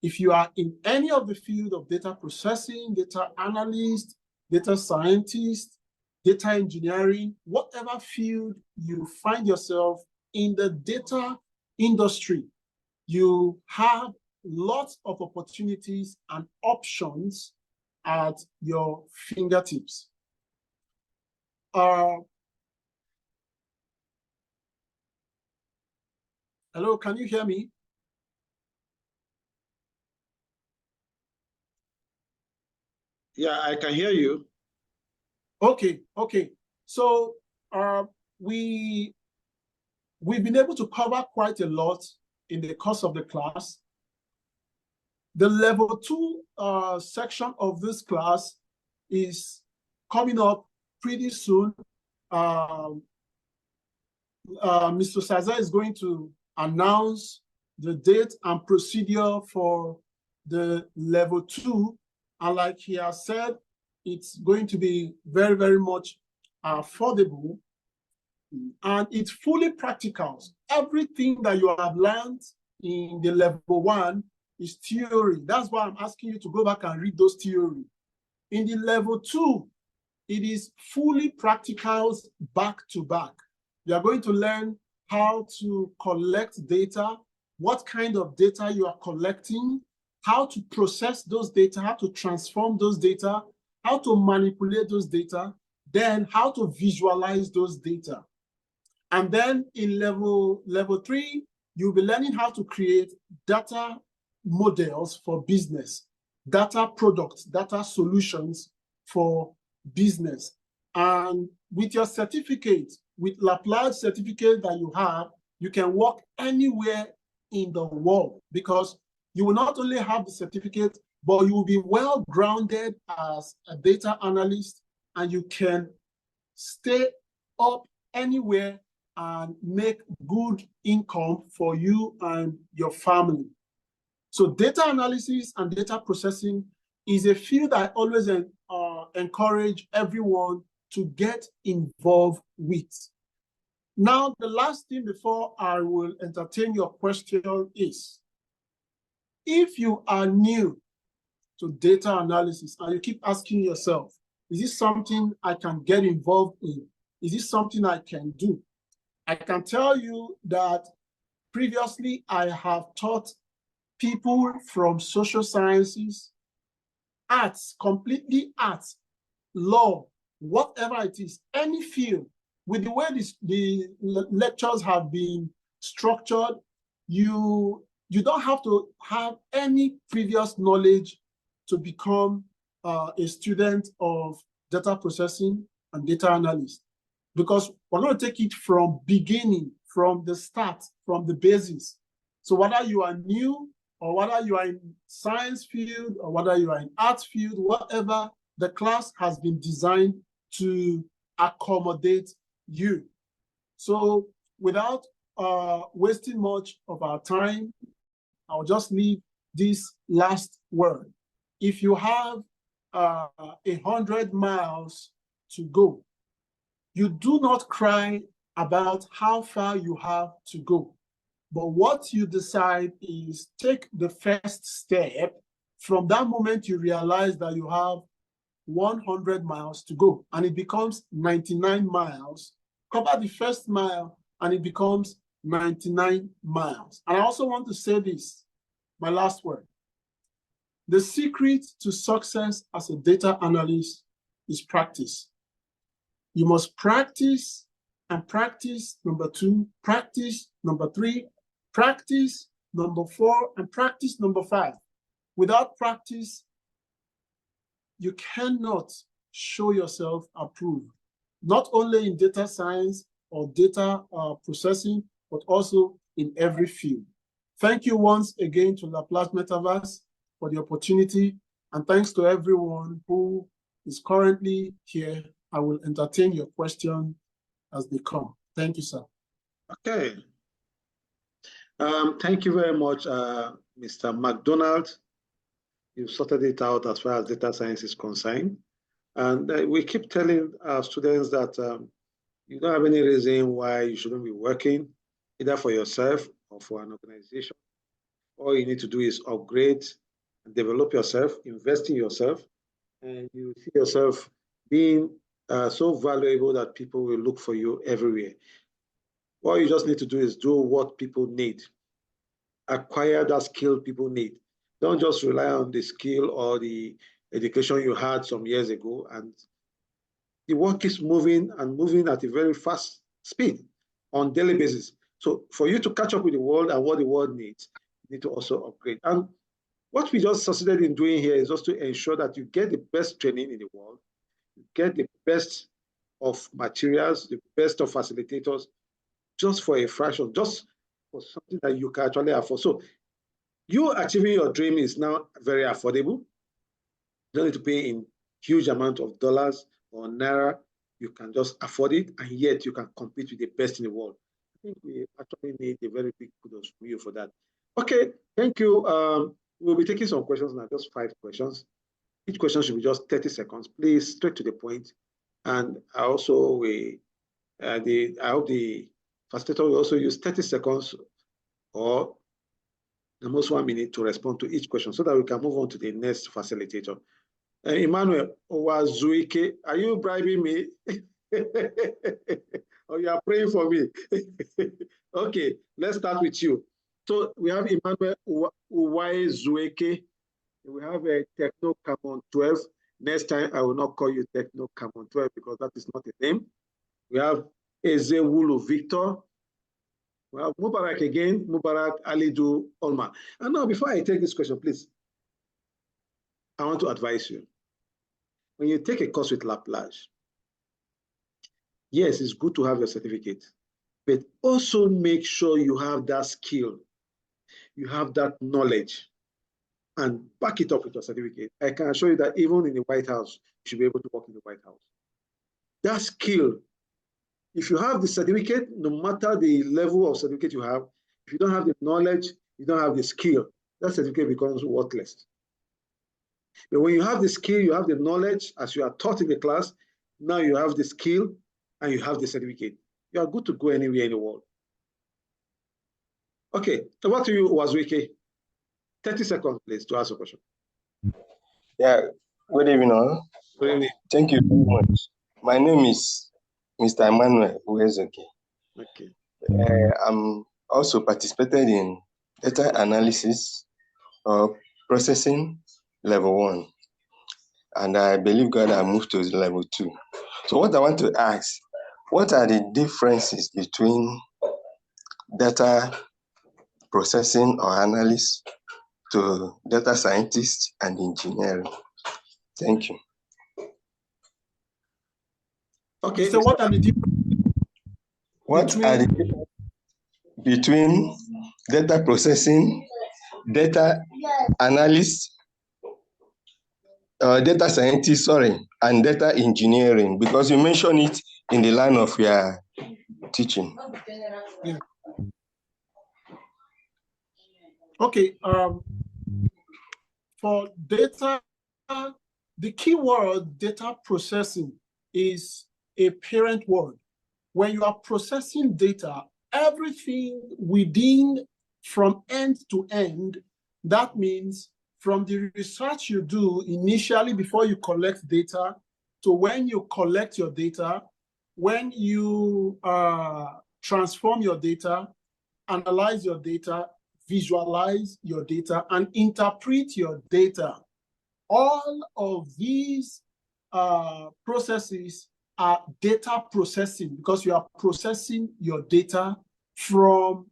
S8: If you are in any of the field of data processing, data analyst, data scientist, data engineering, whatever field you find yourself in the data industry, you have lots of opportunities and options at your fingertips. Hello, can you hear me?
S1: Yeah, I can hear you.
S8: Okay. So we've been able to cover quite a lot in the course of the class. The level 2 section of this class is coming up pretty soon. Mr. Saza is going to announce the date and procedure for the level 2. And like he has said, it's going to be very, very much affordable. And it's fully practical. Everything that you have learned in the level 1 is theory. That's why I'm asking you to go back and read those theory. In the level 2, it is fully practicals back to back. You are going to learn how to collect data, what kind of data you are collecting, how to process those data, how to transform those data, how to manipulate those data, then how to visualize those data. And then in level 3, you'll be learning how to create data models for business, data products, data solutions for business. And with your certificate, with Plage certificate that you have, you can work anywhere in the world, because you will not only have the certificate, but you will be well grounded as a data analyst, and you can stay up anywhere and make good income for you and your family. So data analysis and data processing is a field I always encourage everyone to get involved with. Now, the last thing before I will entertain your question is, if you are new to data analysis and you keep asking yourself, is this something I can get involved in? Is this something I can do? I can tell you that previously I have taught people from social sciences, arts, completely arts, law, whatever it is, any field. With the way the lectures have been structured, you don't have to have any previous knowledge to become a student of data processing and data analyst, because we're going to take it from beginning, from the start, from the basis. So whether you are new, or whether you are in science field, or whether you are in art field, whatever, the class has been designed to accommodate you. So without wasting much of our time, I'll just leave this last word. If you have 100 miles to go, you do not cry about how far you have to go. But what you decide is take the first step. From that moment, you realize that you have 100 miles to go, and it becomes 99 miles. Cover the first mile, and it becomes 99 miles. And I also want to say this, my last word. The secret to success as a data analyst is practice. You must practice and practice, number 2, practice, number 3, practice, number 4, and practice, number 5. Without practice, you cannot show yourself approved, not only in data science or data processing, but also in every field. Thank you once again to the Plage Metaverse for the opportunity, and thanks to everyone who is currently here. I will entertain your question as they come. Thank you, sir.
S1: Okay. Thank you very much, Mr. McDonald. You've sorted it out as far as data science is concerned. And we keep telling our students that you don't have any reason why you shouldn't be working, either for yourself or for an organization. All you need to do is upgrade and develop yourself, invest in yourself, and you see yourself being so valuable that people will look for you everywhere. What you just need to do is do what people need. Acquire that skill people need. Don't just rely on the skill or the education you had some years ago. And the work is moving and moving at a very fast speed on a daily basis. So for you to catch up with the world and what the world needs, you need to also upgrade. And what we just succeeded in doing here is just to ensure that you get the best training in the world, you get the best of materials, the best of facilitators, just for a fraction, just for something that you can actually afford. So you achieving your dream is now very affordable. You don't need to pay in huge amount of dollars or naira. You can just afford it, and yet you can compete with the best in the world. I think we actually need a very big kudos from you for that. Okay, thank you. We'll be taking some questions now, just 5 questions. Each question should be just 30 seconds. Please, straight to the point. And I also, I hope the facilitator will also use 30 seconds or the most 1 minute to respond to each question so that we can move on to the next facilitator. Emmanuel Owazuike, are you bribing me? Or you are praying for me? Okay, let's start with you. So we have Emmanuel Owazuike. We have a Techno Camon 12. Next time, I will not call you Techno Camon 12 because that is not a name. We have Ezewulu Victor. We have Mubarak again, Mubarak Alidu Olma. And now, before I take this question, please, I want to advise you. When you take a course with Plage, yes, it's good to have your certificate, but also make sure you have that skill you have that knowledge and back it up with your certificate, I can assure you that even in the White House, you should be able to work in the White House. That skill, if you have the certificate, no matter the level of certificate you have, if you don't have the knowledge, you don't have the skill, that certificate becomes worthless. But when you have the skill, you have the knowledge, as you are taught in the class, now you have the skill and you have the certificate. You are good to go anywhere in the world. Okay, over to you, Wazuike. 30 seconds, please, to ask a question.
S9: Yeah, good evening.
S1: Good evening.
S9: Thank you very much. My name is Mr. Emmanuel Uwezoke.
S1: Okay.
S9: I'm also participated in data analysis or processing level 1. And I believe God I moved to level 2. So what I want to ask, what are the differences between data processing or analyst to data scientist and engineering? Thank you.
S8: Okay. So what are the differences?
S9: What are the differences between data processing, data analyst, data scientist, sorry, and data engineering? Because you mentioned it in the line of your teaching.
S8: Yeah. Okay. For data, the key word data processing is a parent word. When you are processing data, everything within from end to end, that means from the research you do initially before you collect data to when you collect your data, when you transform your data, analyze your data, visualize your data, and interpret your data. All of these processes are data processing because you are processing your data from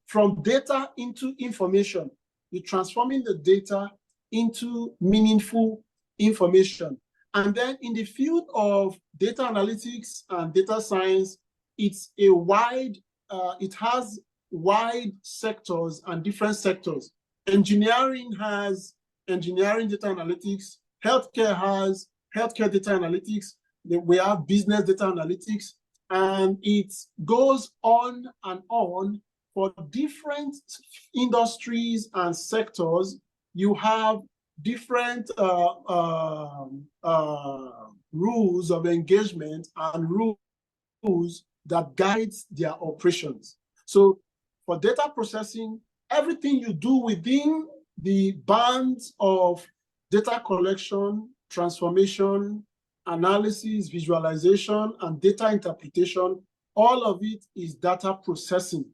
S8: from data into information. You're transforming the data into meaningful information. And then in the field of data analytics and data science, it's a wide, it has wide sectors and different sectors. Engineering has engineering data analytics. Healthcare has healthcare data analytics. We have business data analytics. And it goes on and on for different industries and sectors. You have different rules of engagement and rules that guides their operations. So for data processing, everything you do within the bands of data collection, transformation, analysis, visualization, and data interpretation, all of it is data processing.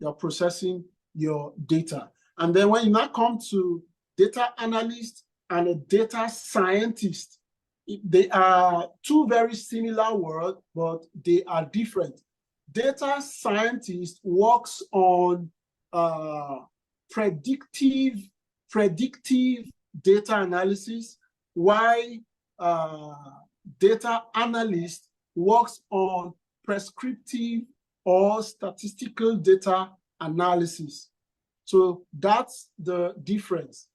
S8: You're processing your data. And then when you now come to data analyst and a data scientist, they are two very similar words, but they are different. Data scientist works on predictive data analysis, while data analyst works on prescriptive or statistical data analysis. So that's the difference.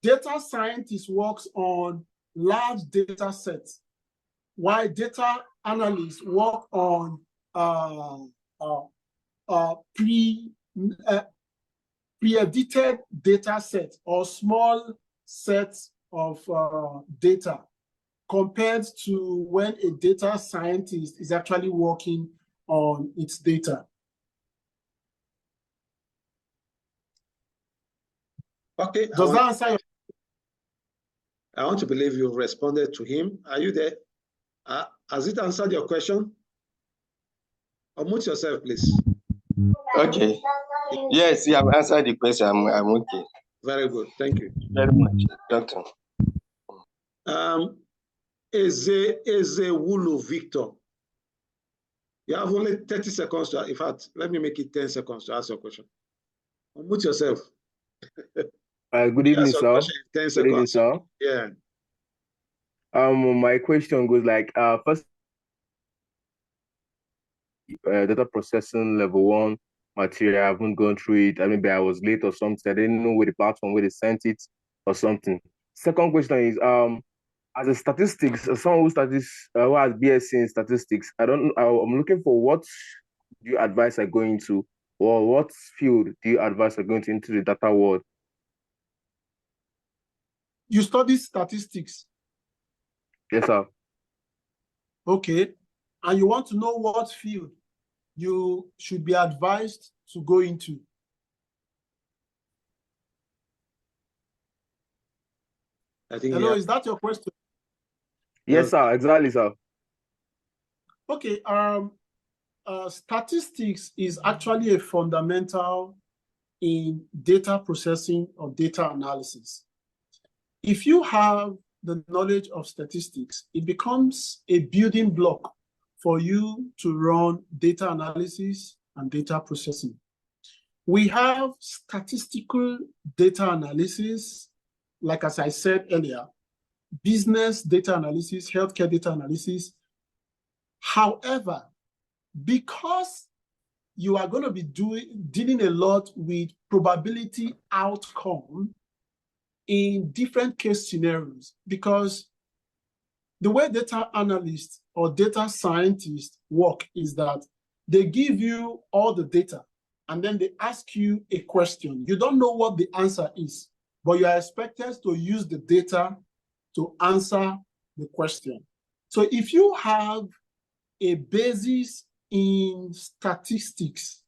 S8: Data scientist works on large data sets, while data analysts work on pre-edited data sets or small sets of data, compared to when a data scientist is actually working on its data.
S1: Okay.
S8: Does that answer your?
S1: I want to believe you've responded to him. Are you there? Has it answered your question? Unmute yourself, please.
S9: Okay. Yes, you have answered the question. I'm okay.
S1: Very good. Thank you.
S9: Very much, Doctor.
S1: Eze Wulu Victor. You have only 30 seconds to, in fact, let me make it 10 seconds to ask your question. Unmute yourself.
S10: Good evening, sir.
S1: 10 seconds.
S10: Good evening, sir.
S1: Yeah.
S10: My question goes like, first, data processing level 1 material. I haven't gone through it. Maybe I was late or something. I didn't know where the platform where they sent it or something. Second question is as a statistics, as someone who has BSc in statistics, I'm looking for what do you advise I go into, or what field do you advise I go into the data world?
S8: You study statistics?
S10: Yes, sir.
S8: Okay. And you want to know what field you should be advised to go into?
S1: I think
S8: Hello, is that your question?
S10: Yes, sir. Exactly, sir.
S8: Okay. Statistics is actually a fundamental in data processing or data analysis. If you have the knowledge of statistics, it becomes a building block for you to run data analysis and data processing. We have statistical data analysis, like as I said earlier, business data analysis, healthcare data analysis. However, because you are going to be dealing a lot with probability outcome in different case scenarios, because the way data analysts or data scientists work is that they give you all the data and then they ask you a question. You don't know what the answer is, but you are expected to use the data to answer the question. So if you have a basis in statistics,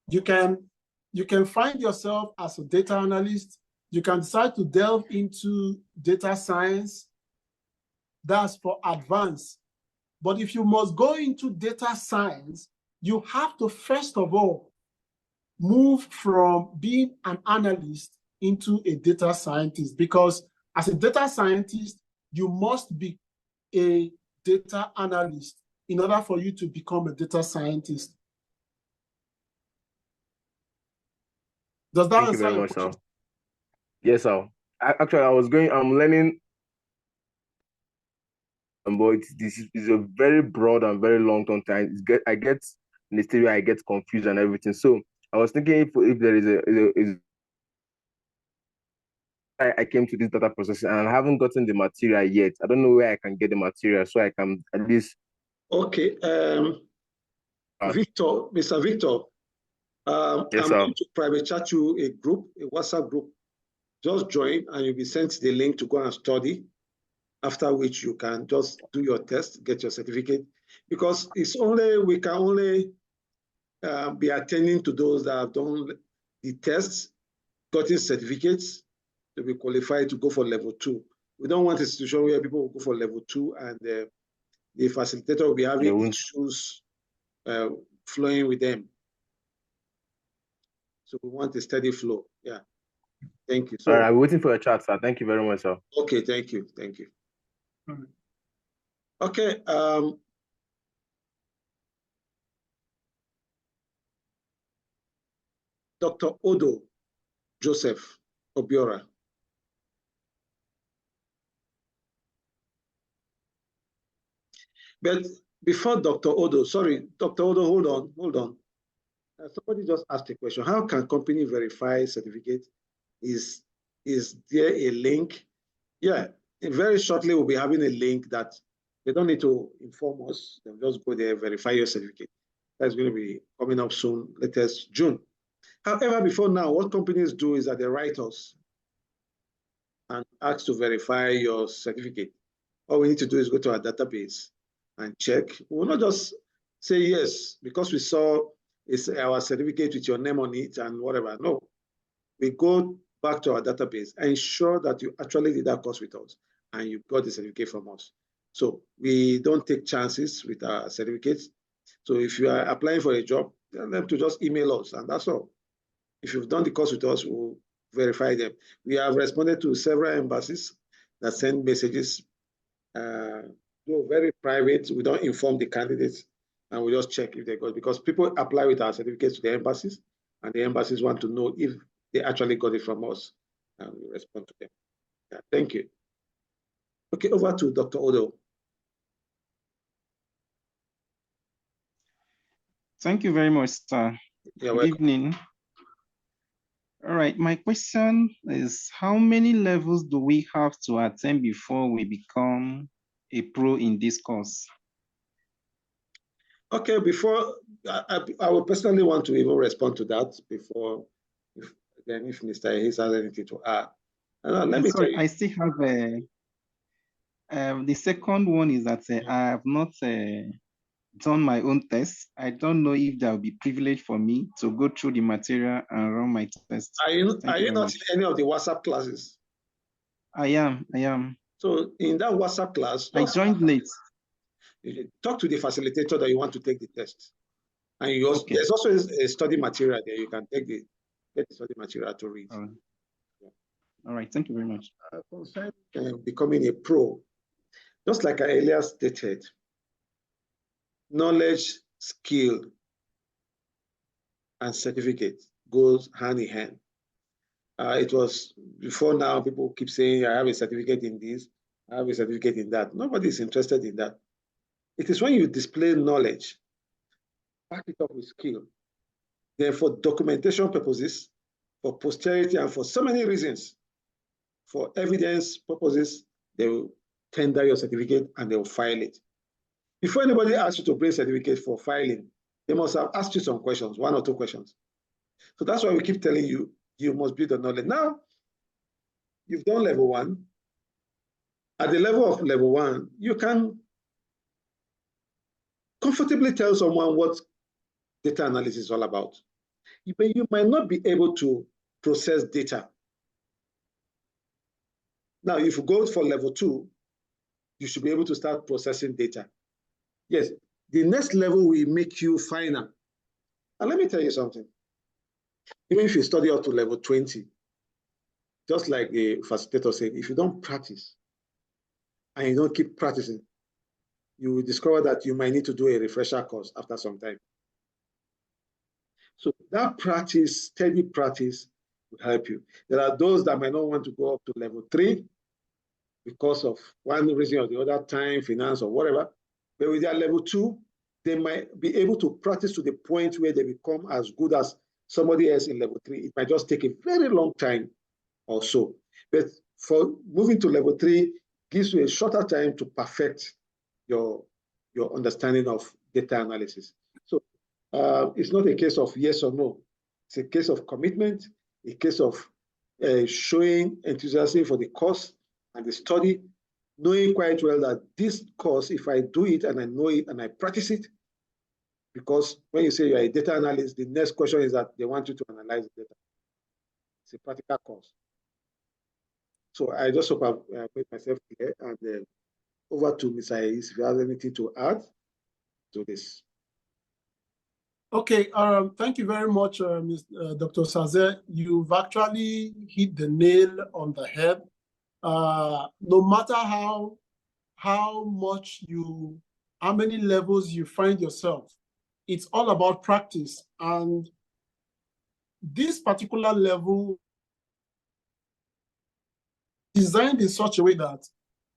S8: you can find yourself as a data analyst. You can decide to delve into data science. That's for advanced. But if you must go into data science, you have to first of all move from being an analyst into a data scientist, because as a data scientist, you must be a data analyst in order for you to become a data scientist. Does that
S10: Thank you
S8: answer
S10: very
S8: your
S10: much,
S8: question?
S10: sir. Yes, sir. I'm learning, but this is a very broad and very long-term time. I get in the stage where I get confused and everything. So I was thinking if there is I came to this data processing and I haven't gotten the material yet. I don't know where I can get the material so I can at least.
S1: Okay. Victor, Mr. Victor,
S10: yes,
S1: I'm
S10: sir.
S1: going to private chat you a group, a WhatsApp group. Just join and you'll be sent the link to go and study, after which you can just do your test, get your certificate, because we can only be attending to those that have done the tests, gotten certificates to be qualified to go for level 2. We don't want a situation where people will go for level 2 and the facilitator will be having issues flowing with them. So we want a steady flow. Yeah. Thank you. So,
S10: all right, I'm waiting for your chat, sir. Thank you very much, sir.
S1: Okay, thank you. Thank you. Okay. Dr. Odo Joseph Obiora. But before Dr. Odo, sorry, Dr. Odo, hold on. Somebody just asked a question. How can company verify certificate? Is there a link? Yeah, very shortly we'll be having a link that they don't need to inform us. They'll just go there, verify your certificate. That's going to be coming up soon, latest June. However, before now, what companies do is that they write us and ask to verify your certificate. All we need to do is go to our database and check. We will not just say yes because we saw it's our certificate with your name on it and whatever. No, we go back to our database and ensure that you actually did that course with us and you got the certificate from us. So we don't take chances with our certificates. So if you are applying for a job, tell them to just email us and that's all. If you've done the course with us, we'll verify them. We have responded to several embassies that send messages. Though very private, we don't inform the candidates and we just check if they got it, because people apply with our certificates to the embassies and the embassies want to know if they actually got it from us and we respond to them. Yeah, thank you. Okay, over to Dr. Odo.
S11: Thank you very much, sir.
S1: You're
S11: Good
S1: welcome.
S11: evening. All right, my question is, how many levels do we have to attend before we become a pro in this course?
S1: Okay, before I would personally want to even respond to that before, if Mr. Hayes has anything to add. Let me tell you.
S11: I still have the second one is that I have not done my own test. I don't know if there will be privilege for me to go through the material and run my test.
S1: Are you not
S11: much.
S1: in any of the WhatsApp classes?
S11: I am.
S1: So in that WhatsApp class,
S11: I joined late.
S1: Talk to the facilitator that you want to take the test. And you also, there's also a study material there. You can get the study material to read.
S11: All right. Yeah. All right. Thank you very much.
S1: Concerning becoming a pro, just like I earlier stated, knowledge, skill, and certificate goes hand in hand. It was before now, people keep saying, I have a certificate in this, I have a certificate in that. Nobody is interested in that. It is when you display knowledge, back it up with skill. Then for documentation purposes, for posterity, and for so many reasons, for evidence purposes, they will tender your certificate and they will file it. Before anybody asks you to bring certificate for filing, they must have asked you some questions, 1 or 2 questions. So that's why we keep telling you, you must build the knowledge. Now, you've done level 1. At the level of level 1, you can comfortably tell someone what data analysis is all about. You might not be able to process data. Now, if you go for level 2, you should be able to start processing data. Yes, the next level will make you finer. And let me tell you something. Even if you study up to level 20, just like the facilitator said, if you don't practice and you don't keep practicing, you will discover that you might need to do a refresher course after some time. So that practice, steady practice, will help you. There are those that might not want to go up to level 3 because of one reason or the other, time, finance, or whatever. But with their level 2, they might be able to practice to the point where they become as good as somebody else in level 3. It might just take a very long time or so. But for moving to level 3 gives you a shorter time to perfect your understanding of data analysis. So it's not a case of yes or no. It's a case of commitment, a case of showing enthusiasm for the course and the study, knowing quite well that this course, if I do it and I know it and I practice it, because when you say you're a data analyst, the next question is that they want you to analyze the data. It's a practical course. So I just hope I've made myself clear. And over to Mr. Hayes, if you have anything to add to this.
S8: Okay, thank you very much, Dr. Saze. You've actually hit the nail on the head. No matter how many levels you find yourself, it's all about practice. And this particular level designed in such a way that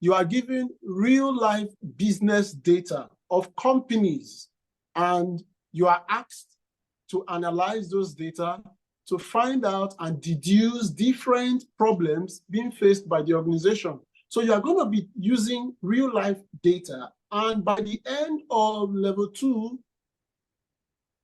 S8: you are given real life business data of companies, and you are asked to analyze those data to find out and deduce different problems being faced by the organization. So you are going to be using real life data. And by the end of level 2,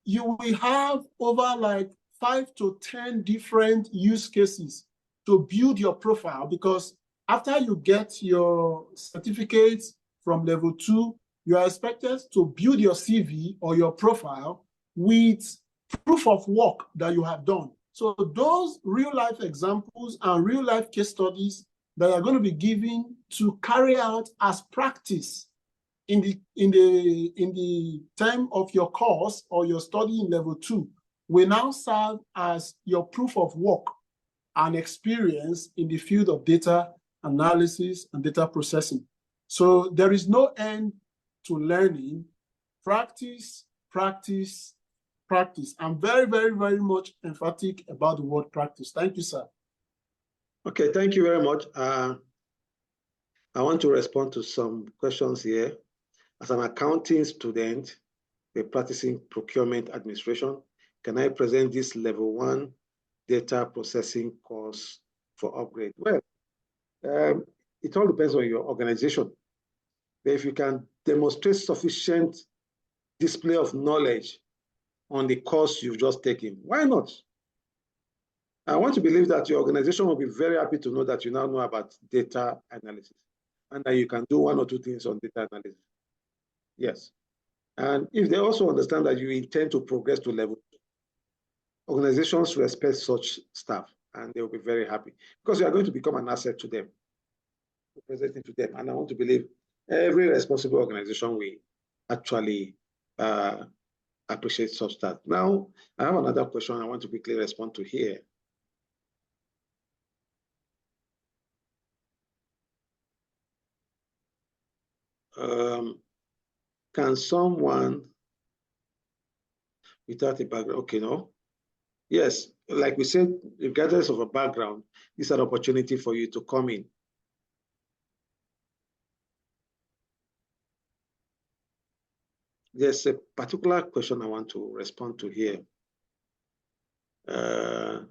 S8: you will have over like 5 to 10 different use cases to build your profile, because after you get your certificates from level 2, you are expected to build your CV or your profile with proof of work that you have done. So those real life examples and real life case studies that are going to be given to carry out as practice in the time of your course or your study in level 2 will now serve as your proof of work and experience in the field of data analysis and data processing. So there is no end to learning. Practice, practice, practice. I'm very, very, very much emphatic about the word practice. Thank you, sir.
S1: Okay, thank you very much. I want to respond to some questions here. As an accounting student, we're practicing procurement administration. can I present this level 1 data processing course for upgrade? Well, it all depends on your organization. But if you can demonstrate sufficient display of knowledge on the course you've just taken, why not? I want to believe that your organization will be very happy to know that you now know about data analysis and that you can do 1 or 2 things on data analysis. Yes. And if they also understand that you intend to progress to level 2, organizations respect such staff and they will be very happy because you are going to become an asset to them, representing to them. And I want to believe every responsible organization will actually appreciate such staff. Now, I have another question I want to quickly respond to here. Can someone without a background, okay, no? Yes, like we said, regardless of a background, it's an opportunity for you to come in. There's a particular question I want to respond to here. I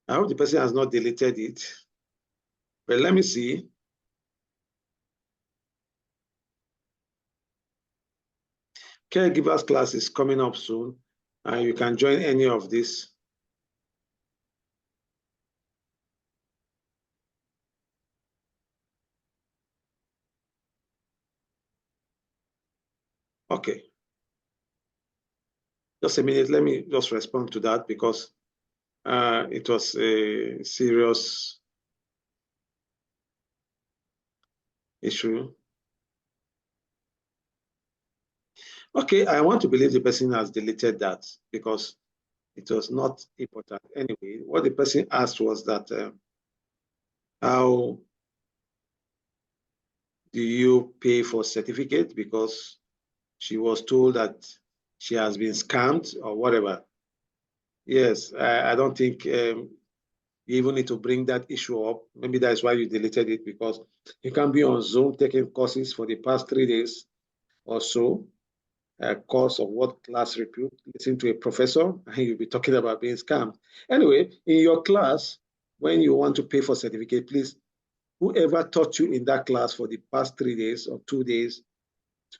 S1: hope the person has not deleted it, but let me see. Caregivers class is coming up soon, and you can join any of this. Okay. Just a minute, let me just respond to that because it was a serious issue. Okay, I want to believe the person has deleted that because it was not important. Anyway, what the person asked was that how do you pay for certificate? Because she was told that she has been scammed or whatever. Yes, I don't think you even need to bring that issue up. Maybe that's why you deleted it, because you can be on Zoom taking courses for the past 3 days or so, a course of what class repute, listen to a professor, and you'll be talking about being scammed. Anyway, in your class, when you want to pay for certificate, please, whoever taught you in that class for the past 3 days or 2 days,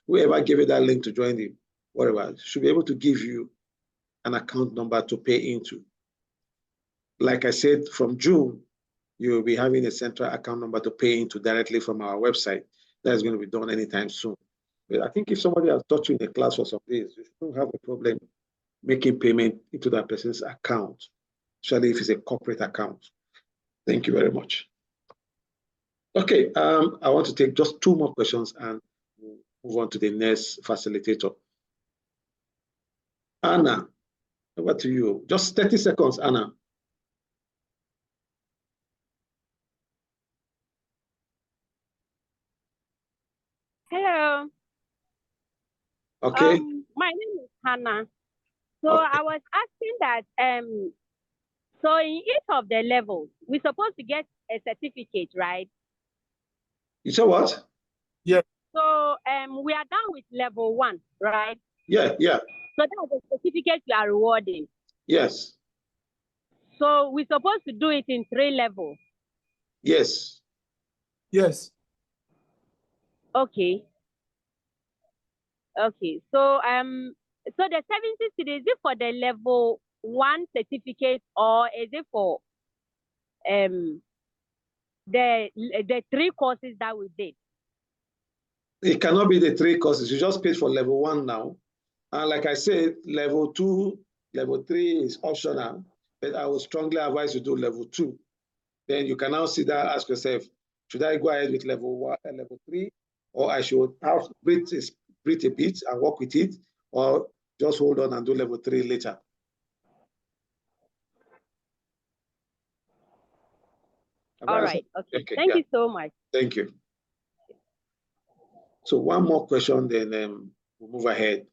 S1: whoever gave you that link to join the whatever, should be able to give you an account number to pay into. Like I said, from June, you'll be having a central account number to pay into directly from our website. That is going to be done anytime soon. But I think if somebody has taught you in a class for some days, you shouldn't have a problem making payment into that person's account, especially if it's a corporate account. Thank you very much. Okay, I want to take just 2 more questions and move on to the next facilitator. Anna, over to you. Just 30 seconds, Anna.
S12: Hello.
S1: Okay.
S12: My name is Hannah. So
S1: Okay.
S12: I was asking that so in each of the levels, we're supposed to get a certificate, right?
S1: You said what?
S8: Yeah.
S12: So we are done with level 1, right?
S1: Yeah.
S12: So that's the certificate you are rewarding.
S1: Yes.
S12: So we're supposed to do it in 3 levels.
S1: Yes.
S8: Yes.
S12: Okay. Okay. So so the 70 cedis, is it for the level 1 certificate or is it for the 3 courses that we did?
S1: It cannot be the 3 courses. You just paid for level 1 now. And like I said, level 2, level 3 is optional, but I would strongly advise you to do level 2. Then you can now sit down and ask yourself, should I go ahead with level 1 and level 3, or I should breathe a bit and work with it, or just hold on and do level 3 later.
S12: All right. Okay. Thank you so much.
S1: Thank you. So 1 more question, then we'll move ahead.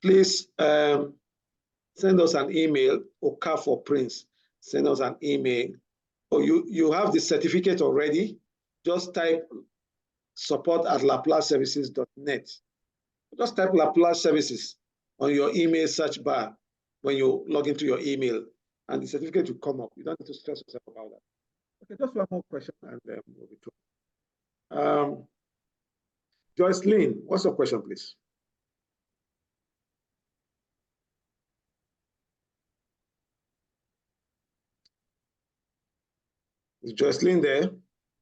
S1: Please send us an email, Oka for Prince. Send us an email. Or you have the certificate already. Just type support@laplaceservices.net. Just type Laplace Services on your email search bar when you log into your email, and the certificate will come up. You don't need to stress yourself about that. Okay, just one more question, and then we'll be through. Joyce Lynn, what's your question, please? Is Joyce Lynn there?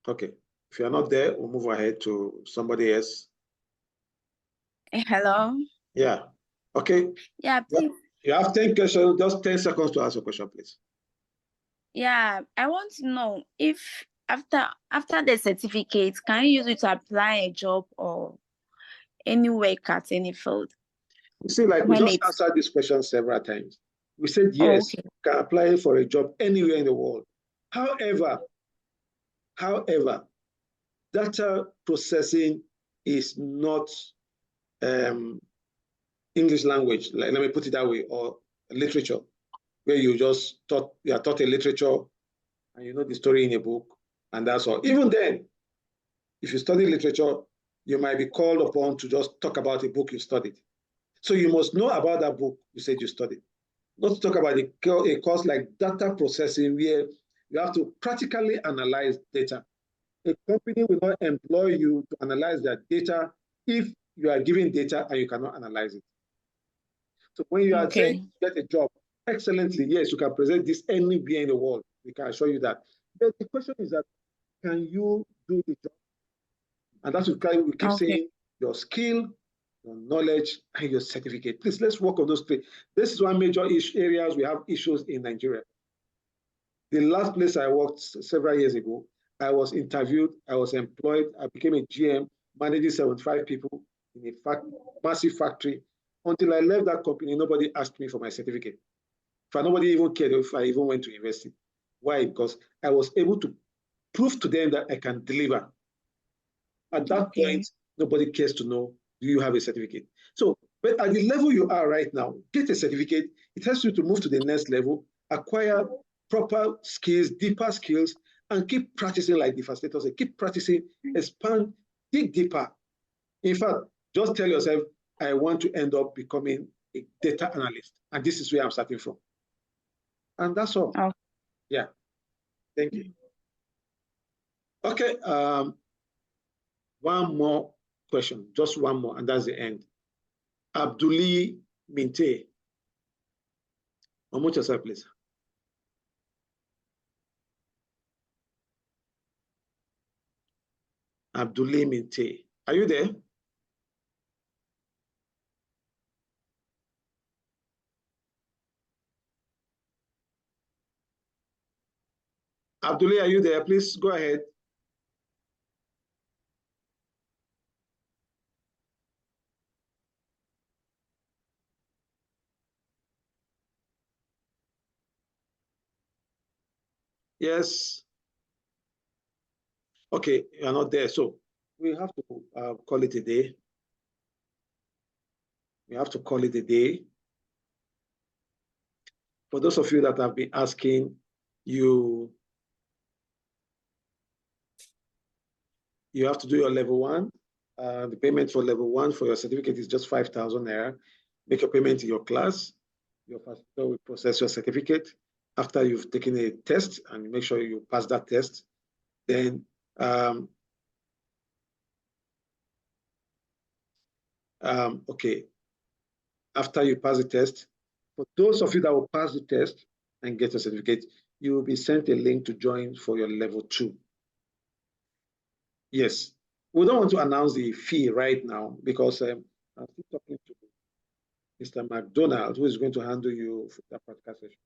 S1: Okay. If you're not there, we'll move ahead to somebody else.
S13: Hello.
S1: Yeah. Okay.
S13: Yeah, please.
S1: You have 10 questions, just 10 seconds to ask a question, please.
S13: Yeah, I want to know if after the certificate, can you use it to apply a job or any work at any field?
S1: You see, like we just answered this question several times. We said yes, you can apply for a job anywhere in the world. However, data processing is not English language, like, let me put it that way, or literature, where you are taught a literature and you know the story in a book, and that's all. Even then, if you study literature, you might be called upon to just talk about a book you studied. So you must know about that book you said you studied. Not to talk about a course like data processing, where you have to practically analyze data. A company will not employ you to analyze that data if you are given data and you cannot analyze it. So when you are saying get a job excellently, yes, you can present this anywhere in the world. We can assure you that. But the question is that, can you do the job? And that's why we keep saying your skill, your knowledge, and your certificate. Please, let's work on those three. This is one major areas we have issues in Nigeria. The last place I worked several years ago, I was interviewed, I was employed, I became a GM, managing 75 people in a massive factory. Until I left that company, nobody asked me for my certificate. In fact, nobody even cared if I even went to university. Why? Because I was able to prove to them that I can deliver. At that point, nobody cares to know, do you have a certificate? So, but at the level you are right now, get a certificate. It helps you to move to the next level, acquire proper skills, deeper skills, and keep practicing like the facilitator said. Keep practicing, expand, dig deeper. In fact, just tell yourself, I want to end up becoming a data analyst. And this is where I'm starting from. And that's all. Yeah. Thank you. Okay. One more question, just one more, and that's the end. Abduli Minte. Unmute yourself, please. Abduli Minte. Are you there? Abduli, are you there? Please go ahead. Yes. Okay, you're not there. So we have to call it a day. We have to call it a day. For those of you that have been asking, you have to do your level 1. The payment for level 1 for your certificate is just 5,000 naira. Make your payment in your class. Your facilitator will process your certificate after you've taken a test, and make sure you pass that test. Then okay, after you pass the test, for those of you that will pass the test and get a certificate, you will be sent a link to join for your level 2. Yes, we don't want to announce the fee right now because I'm still talking to Mr. McDonald, who is going to handle you for that practical session.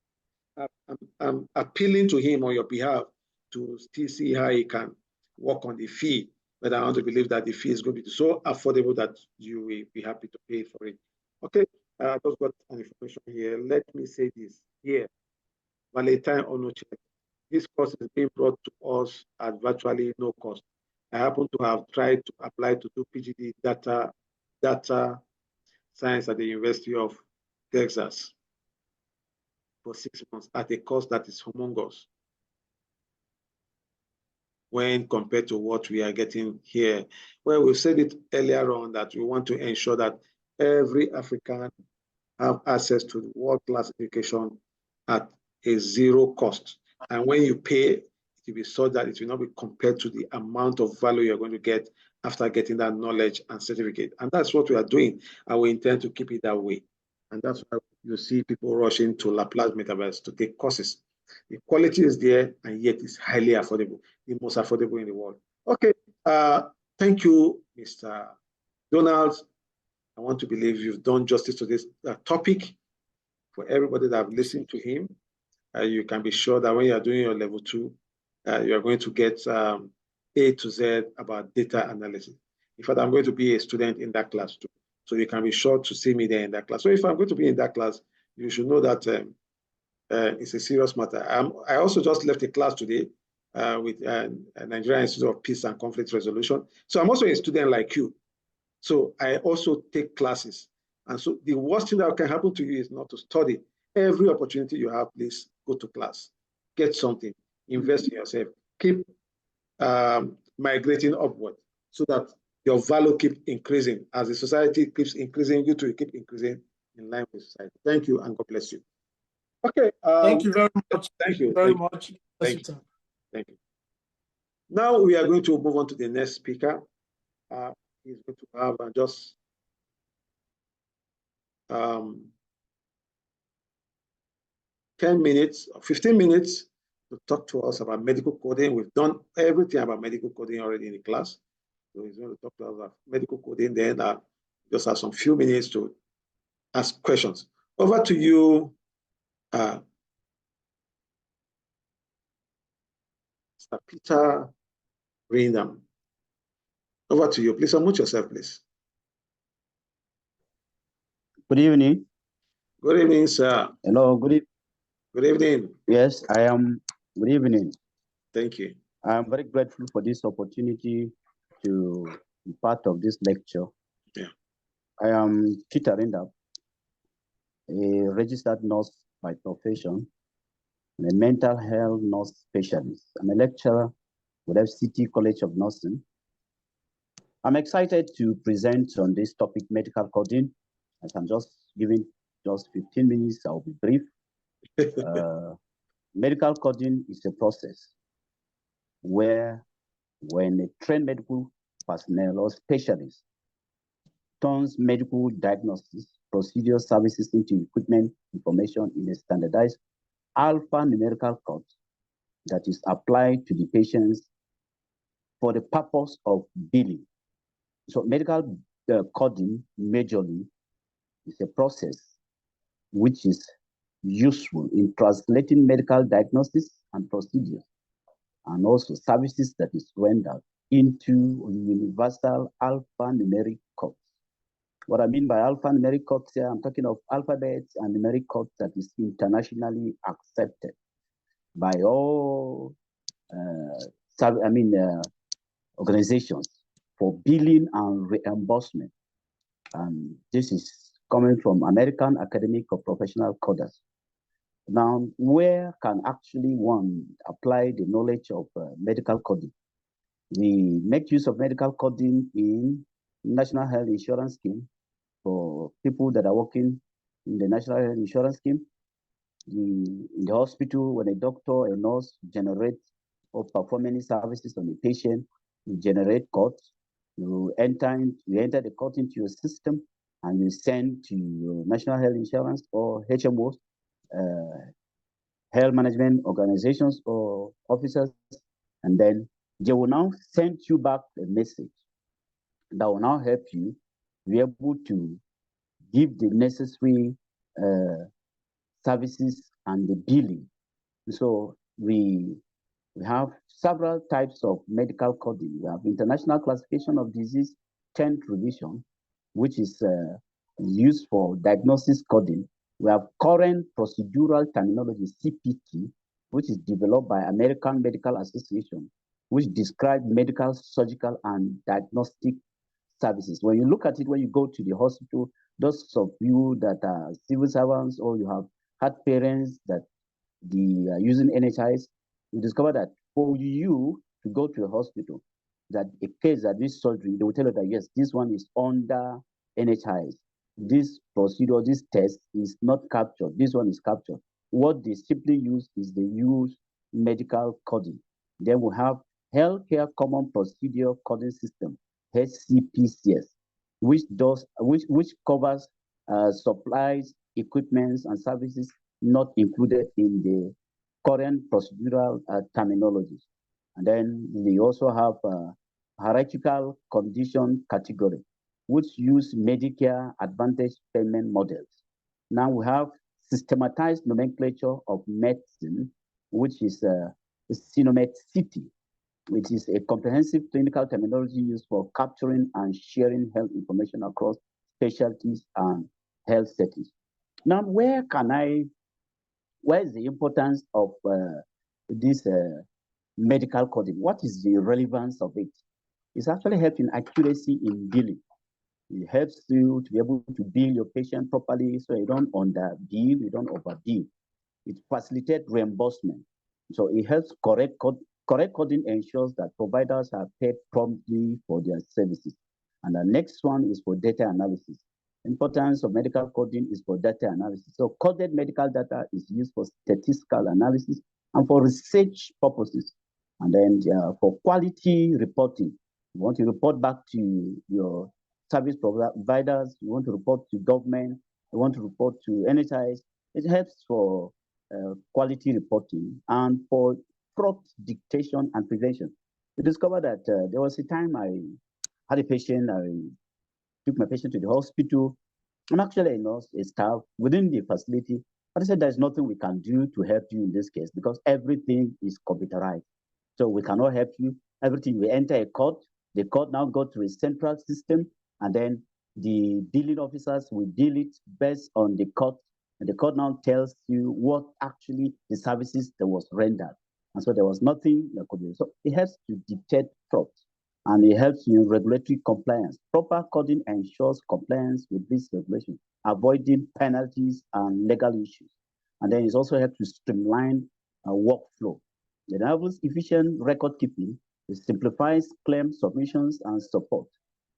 S1: I'm appealing to him on your behalf to still see how he can work on the fee, but I want to believe that the fee is going to be so affordable that you will be happy to pay for it. Okay, I just got an information here. Let me say this here. Valentine Onoche. This course is being brought to us at virtually no cost. I happen to have tried to apply to do PhD data science at the University of Texas for 6 months at a cost that is humongous. when compared to what we are getting here. Well, we said it earlier on that we want to ensure that every African have access to world-class education at a zero cost. And when you pay, it will be so that it will not be compared to the amount of value you're going to get after getting that knowledge and certificate. And that's what we are doing, and we intend to keep it that way. And that's why you see people rushing to Plage Metaverse to take courses. The quality is there, and yet it's highly affordable, the most affordable in the world. Okay, thank you, Mr. Donald. I want to believe you've done justice to this topic. For everybody that have listened to him, you can be sure that when you are doing your level 2, you are going to get A to Z about data analysis. In fact, I'm going to be a student in that class too. So you can be sure to see me there in that class. So if I'm going to be in that class, you should know that it's a serious matter. I also just left a class today with Nigerian Institute of Peace and Conflict Resolution. So I'm also a student like you. So I also take classes. And so the worst thing that can happen to you is not to study. Every opportunity you have, please go to class, get something, invest in yourself, keep migrating upward so that your value keeps increasing. As the society keeps increasing, you too keep increasing in line with society. Thank you, and God bless you. Okay.
S8: Thank you very much.
S1: Thank you
S8: very much.
S1: Thank you. Thank you. Now we are going to move on to the next speaker. He's going to have just 10 minutes, 15 minutes to talk to us about medical coding. We've done everything about medical coding already in the class. So he's going to talk to us about medical coding. Then just have some few minutes to ask questions. Over to you, Mr. Peter Greenham. Over to you. Please unmute yourself, please.
S14: Good evening.
S1: Good evening, sir.
S14: Hello, good
S1: evening.
S14: Yes, I am. Good evening.
S1: Thank you.
S14: I'm very grateful for this opportunity to be part of this lecture.
S1: Yeah.
S14: I am Peter Greenham, a registered nurse by profession, and a mental health nurse specialist. I'm a lecturer with FCT College of Nursing. I'm excited to present on this topic, medical coding. As I'm just giving just 15 minutes, I'll be brief. Medical coding is a process where when a trained medical personnel or specialist turns medical diagnosis, procedure services into equipment information in a standardized alphanumerical code that is applied to the patients for the purpose of billing. So medical coding majorly is a process which is useful in translating medical diagnosis and procedures, and also services that is rendered into universal alphanumeric codes. What I mean by alphanumeric codes here, I'm talking of alphabets and numeric codes that is internationally accepted by all organizations for billing and reimbursement. And this is coming from American Academy of Professional Coders. Now, where can actually one apply the knowledge of medical coding? We make use of medical coding in National Health Insurance Scheme for people that are working in the National Health Insurance Scheme. In the hospital, when a doctor, a nurse generate or perform any services on a patient, you generate codes. You enter the code into your system, and you send to your National Health Insurance or HMOs, health management organizations or officers, and then they will now send you back a message that will now help you be able to give the necessary services and the billing. So we have several types of medical coding. We have International Classification of Disease 10th revision, which is used for diagnosis coding. We have Current Procedural Terminology, CPT, which is developed by American Medical Association, which describes medical, surgical, and diagnostic services. When you look at it, when you go to the hospital, those of you that are civil servants or you have had parents that are using NHIs, you discover that for you, to go to a hospital, that a case that this surgery, they will tell you that yes, this one is under NHIS. This procedure, this test is not captured. This one is captured. What they simply use is they use medical coding. Then we have Healthcare Common Procedure Coding System, HCPCS, which covers supplies, equipments, and services not included in the current procedural terminologies. And then we also have hierarchical condition category, which use Medicare Advantage payment models. Now we have systematized nomenclature of medicine, which is CINOMED-CT, which is a comprehensive clinical terminology used for capturing and sharing health information across specialties and health settings. Now, where is the importance of this medical coding? What is the relevance of it? It's actually helping accuracy in billing. It helps you to be able to bill your patient properly so you don't underbill, you don't overbill. It facilitates reimbursement. So it helps correct coding ensures that providers are paid promptly for their services. And the next one is for data analysis. Importance of medical coding is for data analysis. So coded medical data is used for statistical analysis and for research purposes. And then for quality reporting, you want to report back to your service providers, you want to report to government, you want to report to NHIS. It helps for quality reporting and for fraud detection and prevention. We discovered that there was a time I had a patient, I took my patient to the hospital. I'm actually a nurse, a staff within the facility, but I said there's nothing we can do to help you in this case because everything is computerized. So we cannot help you. Everything, we enter a code, the code now go to a central system, and then the billing officers will bill it based on the code, and the code now tells you what actually the services that was rendered. And so there was nothing that could do. So it helps to detect fraud, and it helps in regulatory compliance. Proper coding ensures compliance with this regulation, avoiding penalties and legal issues. And then it also helps to streamline workflow. It enables efficient record keeping. It simplifies claim submissions and support.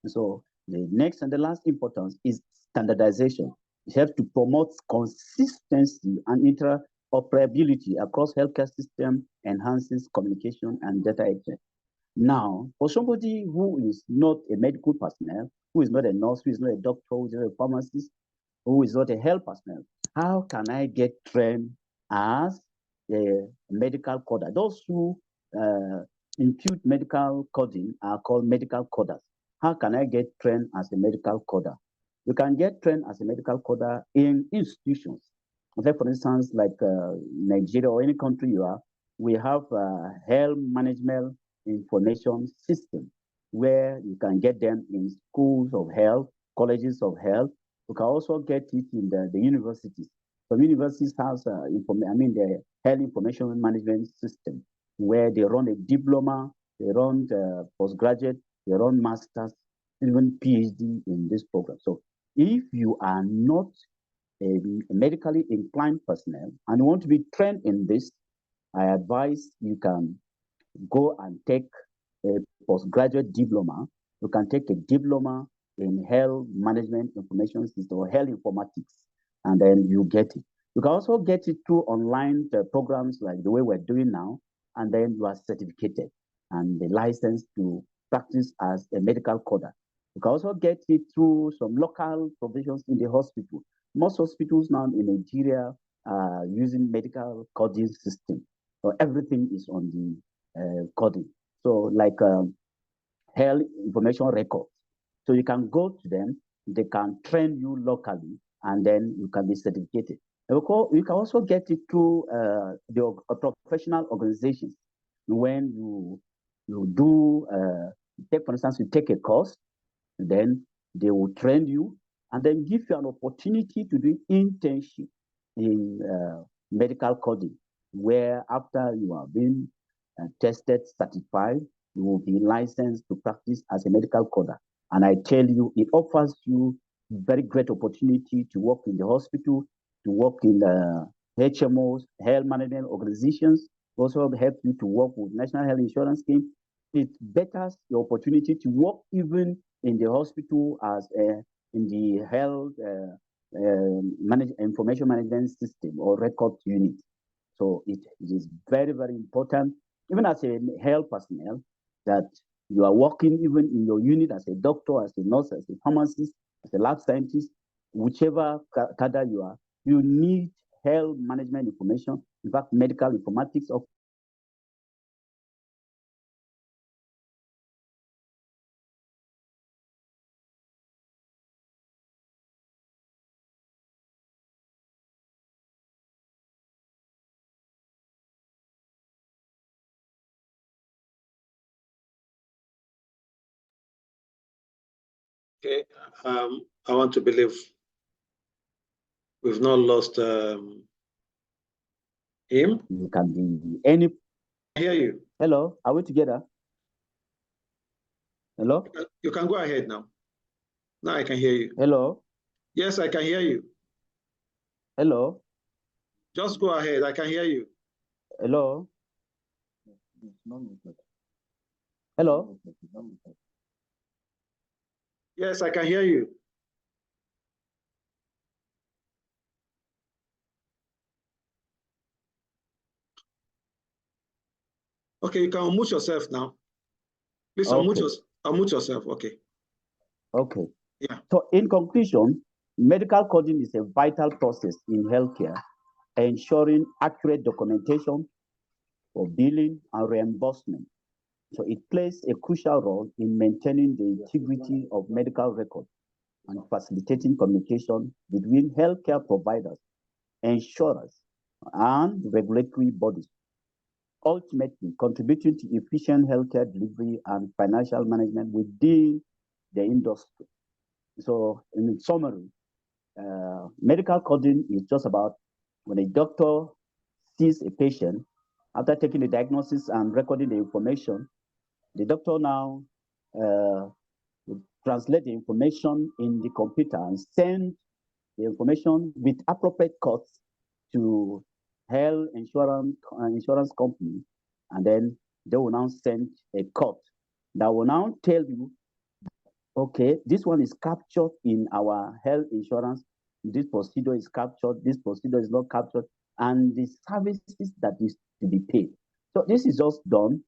S14: And so the next and the last importance is standardization. It helps to promote consistency and interoperability across healthcare system, enhances communication and data exchange. Now, for somebody who is not a medical personnel, who is not a nurse, who is not a doctor, who is not a pharmacist, who is not a health personnel, how can I get trained as a medical coder? Those who impute medical coding are called medical coders. How can I get trained as a medical coder? You can get trained as a medical coder in institutions. Okay, for instance, like Nigeria or any country you are, we have a health management information system where you can get them in schools of health, colleges of health. You can also get it in the universities. Some universities have the health information management system where they run a diploma, they run the postgraduate, they run masters, even PhD in this program. So if you are not a medically inclined personnel and you want to be trained in this, I advise you can go and take a postgraduate diploma. You can take a diploma in health management information system or health informatics, and then you get it. You can also get it through online programs like the way we're doing now, and then you are certificated and the license to practice as a medical coder. You can also get it through some local provisions in the hospital. Most hospitals now in Nigeria are using medical coding system. So everything is on the coding. So like health information records. So you can go to them, they can train you locally, and then you can be certificated. You can also get it through the professional organizations. When you do, take for instance, you take a course, then they will train you and then give you an opportunity to do internship in medical coding, where after you have been tested, certified, you will be licensed to practice as a medical coder. And I tell you, it offers you very great opportunity to work in the hospital, to work in the HMOs, health management organizations, also helps you to work with National Health Insurance Scheme. It betters your opportunity to work even in the hospital as in the health information management system or record unit. So it is very, very important, even as a health personnel, that you are working even in your unit as a doctor, as a nurse, as a pharmacist, as a lab scientist, whichever cadre you are, you need health management information, in fact, medical informatics of
S1: Okay, I want to believe we've not lost him.
S14: You can be any.
S1: I hear you.
S14: Hello, are we together? Hello?
S1: You can go ahead now. Now I can hear you.
S14: Hello?
S1: Yes, I can hear you.
S14: Hello?
S1: Just go ahead. I can hear you.
S14: Hello? Hello?
S1: Yes, I can hear you. Okay, you can unmute yourself now. Please unmute yourself. Okay.
S14: Okay.
S1: Yeah.
S14: So in conclusion, medical coding is a vital process in healthcare, ensuring accurate documentation for billing and reimbursement. So it plays a crucial role in maintaining the integrity of medical records and facilitating communication between healthcare providers, insurers, and regulatory bodies, ultimately contributing to efficient healthcare delivery and financial management within the industry. So in summary, medical coding is just about when a doctor sees a patient, after taking the diagnosis and recording the information, the doctor now translate the information in the computer and send the information with appropriate codes to health insurance company, and then they will now send a code that will now tell you, okay, this one is captured in our health insurance, this procedure is captured, this procedure is not captured, and the services that is to be paid. So this is just done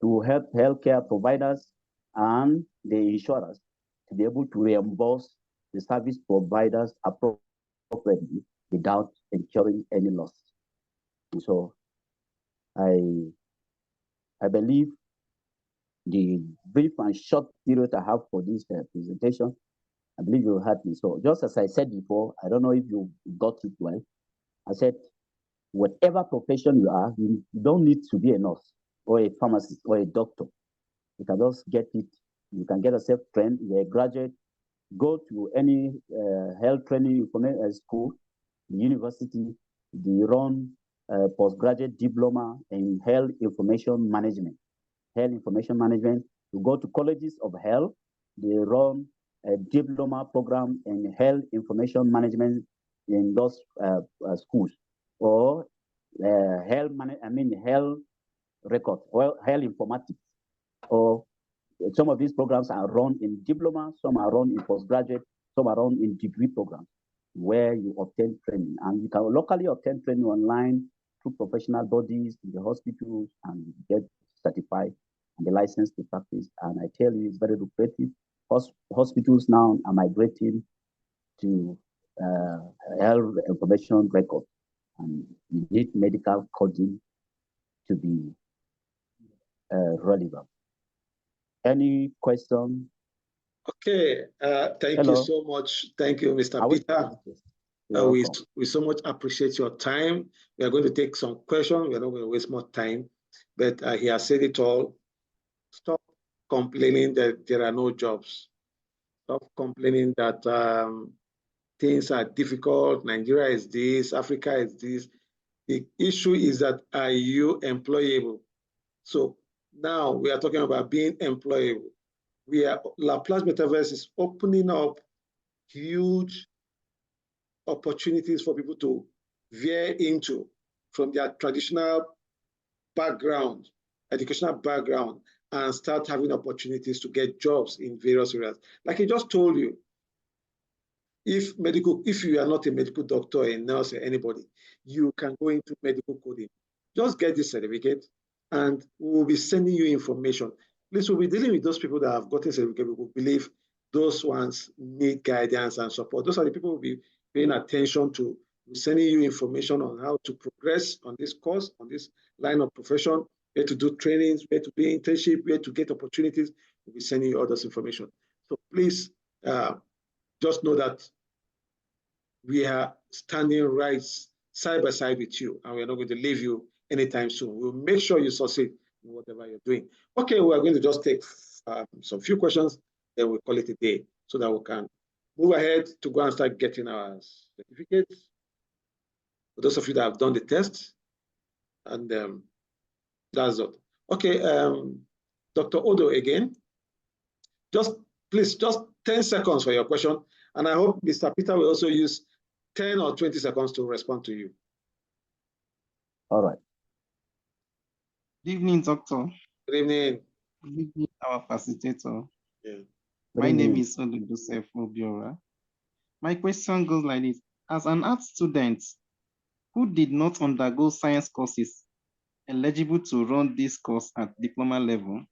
S14: to help healthcare providers and the insurers to be able to reimburse the service providers appropriately without incurring any loss. And so I believe the brief and short period I have for this presentation, I believe you heard me. So just as I said before, I don't know if you got it well. I said, whatever profession you are, you don't need to be a nurse or a pharmacist or a doctor. You can just get it. You can get yourself trained. You're a graduate. Go to any health training school, the university. They run postgraduate diploma in health information management. Health information management. You go to colleges of health. They run a diploma program in health information management in those schools, or health records, or health informatics, or some of these programs are run in diploma, some are run in postgraduate, some are run in degree programs where you obtain training. And you can locally obtain training online through professional bodies in the hospitals and get certified and the license to practice. And I tell you, it's very lucrative. Hospitals now are migrating to health information records, and you need medical coding to be relevant. Any question?
S1: Okay, thank you so much. Thank you, Mr. Peter. We so much appreciate your time. We are going to take some questions. We are not going to waste more time, but he has said it all. Stop complaining that there are no jobs. Stop complaining that things are difficult. Nigeria is this, Africa is this. The issue is that, are you employable? So now we are talking about being employable. Plage Metaverse is opening up huge opportunities for people to veer into from their traditional background, educational background, and start having opportunities to get jobs in various areas. Like I just told you, if you are not a medical doctor, a nurse, or anybody, you can go into medical coding. Just get this certificate, and we will be sending you information. Please, we'll be dealing with those people that have gotten certificate. We will believe those ones need guidance and support. Those are the people who will be paying attention to sending you information on how to progress on this course, on this line of profession, where to do trainings, where to do internship, where to get opportunities. We'll be sending you all this information. So please, just know that we are standing right side by side with you, and we're not going to leave you anytime soon. We'll make sure you succeed in whatever you're doing. Okay, we are going to just take some few questions, then we'll call it a day so that we can move ahead to go and start getting our certificates. For those of you that have done the test, and that's it. Okay, Dr. Odo again. Please, just 10 seconds for your question. And I hope Mr. Peter will also use 10 or 20 seconds to respond to you.
S14: All right.
S11: Good evening, Doctor.
S1: Good evening.
S11: Good evening, our facilitator.
S1: Yeah.
S11: My name is Joseph Obiora. My question goes like this. As an art student who did not undergo science courses, eligible to run this course at diploma level?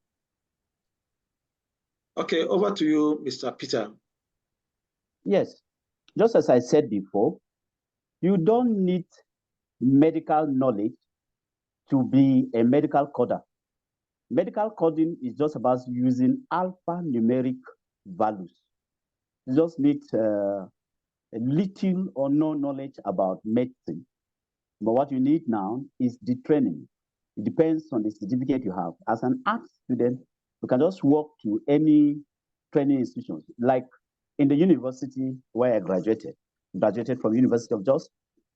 S1: Okay, over to you, Mr. Peter.
S14: Yes, just as I said before, you don't need medical knowledge to be a medical coder. Medical coding is just about using alphanumeric values. You just need a little or no knowledge about medicine. But what you need now is the training. It depends on the certificate you have. As an art student, you can just walk to any training institutions. Like in the university where I graduated from University of Jos,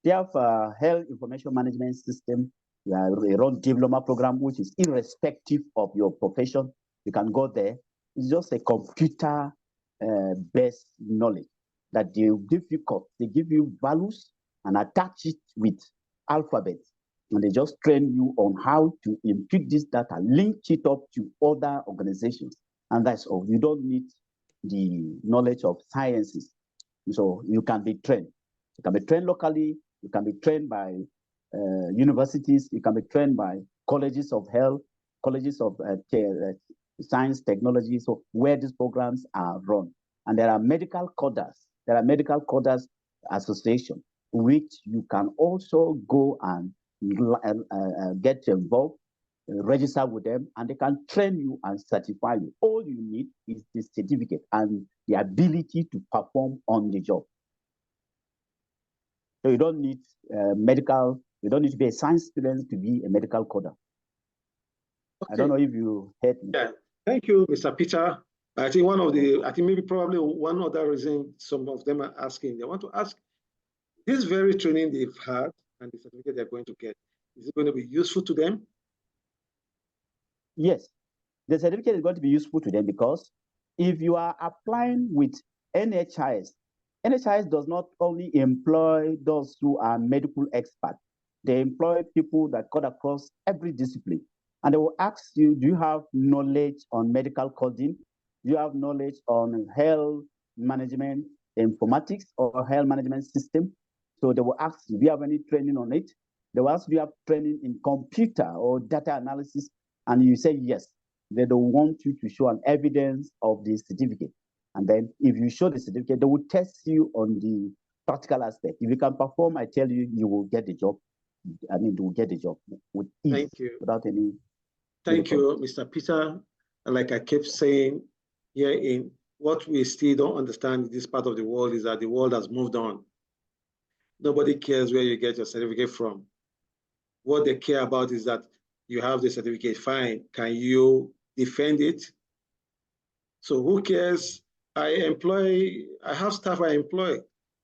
S14: they have a health information management system. You run diploma program, which is irrespective of your profession. You can go there. It's just a computer-based knowledge that they give you code. They give you values and attach it with alphabets. And they just train you on how to impute this data, link it up to other organizations. And that's all. You don't need the knowledge of sciences. So you can be trained. You can be trained locally. You can be trained by universities. You can be trained by colleges of health, colleges of science, technology, so where these programs are run. And there are medical coders. There are medical coders association, which you can also go and get involved, register with them, and they can train you and certify you. All you need is the certificate and the ability to perform on the job. So you don't need you don't need to be a science student to be a medical coder. Okay. I don't know if you heard me.
S1: Yeah, thank you, Mr. Peter. I think maybe probably one other reason some of them are asking, they want to ask, this very training they've had and the certificate they're going to get, is it going to be useful to them?
S14: Yes, the certificate is going to be useful to them because if you are applying with NHIS, NHIS does not only employ those who are medical experts, they employ people that cut across every discipline. And they will ask you, do you have knowledge on medical coding? Do you have knowledge on health management, informatics, or health management system? So they will ask you, do you have any training on it? They will ask, do you have training in computer or data analysis? And you say yes. They don't want you to show an evidence of the certificate. And then if you show the certificate, they will test you on the practical aspect. If you can perform, I tell you, you will get the job. I mean, you will get the job with ease.
S1: Thank you.
S14: Without any.
S1: Thank you, Mr. Peter. Like I kept saying here, in what we still don't understand in this part of the world is that the world has moved on. Nobody cares where you get your certificate from. What they care about is that you have the certificate, fine. Can you defend it? So who cares? I have staff I employ.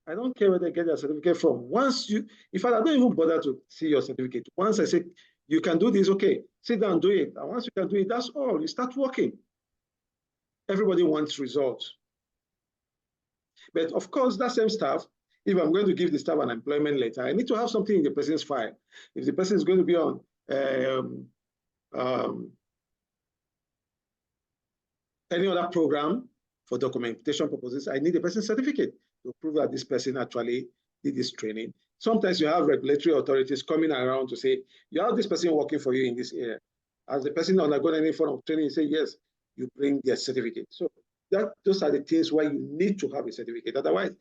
S1: I don't care where they get their certificate from. In fact, I don't even bother to see your certificate. Once I say, you can do this, okay, sit down, do it. And once you can do it, that's all. You start working. Everybody wants results. But of course, that same staff, if I'm going to give the staff an employment letter, I need to have something in the person's file. If the person is going to be on any other program for documentation purposes, I need a person's certificate to prove that this person actually did this training. Sometimes you have regulatory authorities coming around to say, you have this person working for you in this area. Has the person undergone any form of training? You say, yes, you bring their certificate. So those are the things why you need to have a certificate. Otherwise,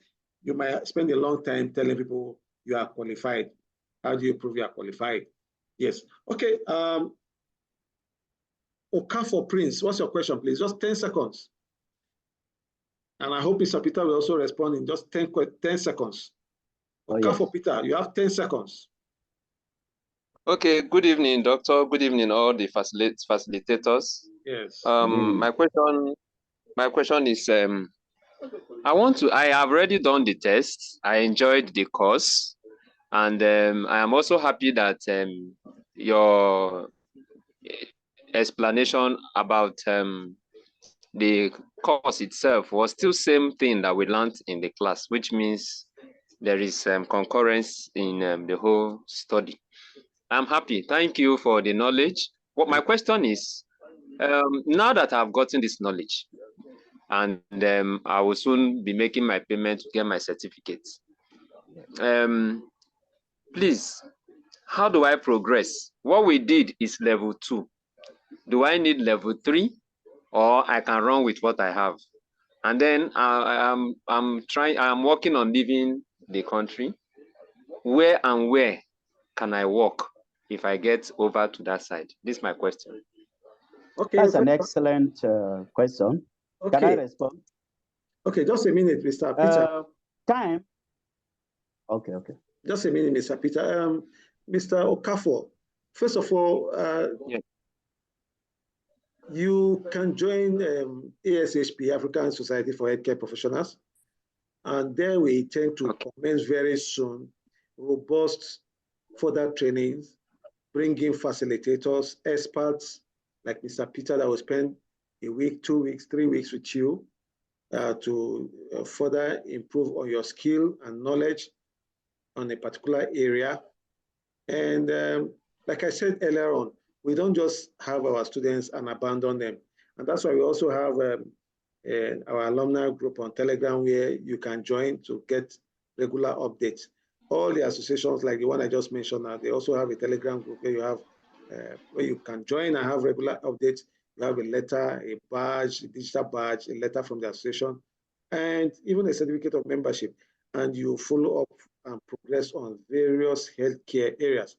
S1: you might spend a long time telling people you are qualified. How do you prove you are qualified? Yes. Okay. Okafor Prince, what's your question, please? Just 10 seconds. And I hope Mr. Peter will also respond in just 10 seconds. Okafor Peter, you have 10 seconds.
S15: Okay, good evening, doctor. Good evening, all the facilitators.
S1: Yes.
S15: My question is, I have already done the test. I enjoyed the course. And I am also happy that your explanation about the course itself was still same thing that we learned in the class, which means there is concurrence in the whole study. I'm happy. Thank you for the knowledge. What my question is, now that I've gotten this knowledge, and I will soon be making my payment to get my certificate. Please, how do I progress? What we did is level 2. Do I need level 3, or I can run with what I have? And then I'm working on leaving the country. Where can I work if I get over to that side? This is my question.
S14: Okay, that's an excellent question.
S1: Okay.
S14: Can I respond?
S1: Okay, just a minute, Mr. Peter.
S14: Time. Okay.
S1: Just a minute, Mr. Peter. Mr. Okafor, first of all,
S15: yes.
S1: You can join ASHP, African Society for Healthcare Professionals, and there we intend to commence very soon robust further trainings, bringing facilitators, experts like Mr. Peter that will spend a week, 2 weeks, 3 weeks with you to further improve on your skill and knowledge on a particular area. And like I said earlier on, we don't just have our students and abandon them. And that's why we also have our alumni group on Telegram where you can join to get regular updates. All the associations like the one I just mentioned now, they also have a Telegram group where you have where you can join and have regular updates. You have a letter, a badge, a digital badge, a letter from the association, and even a certificate of membership. And you follow up and progress on various healthcare areas.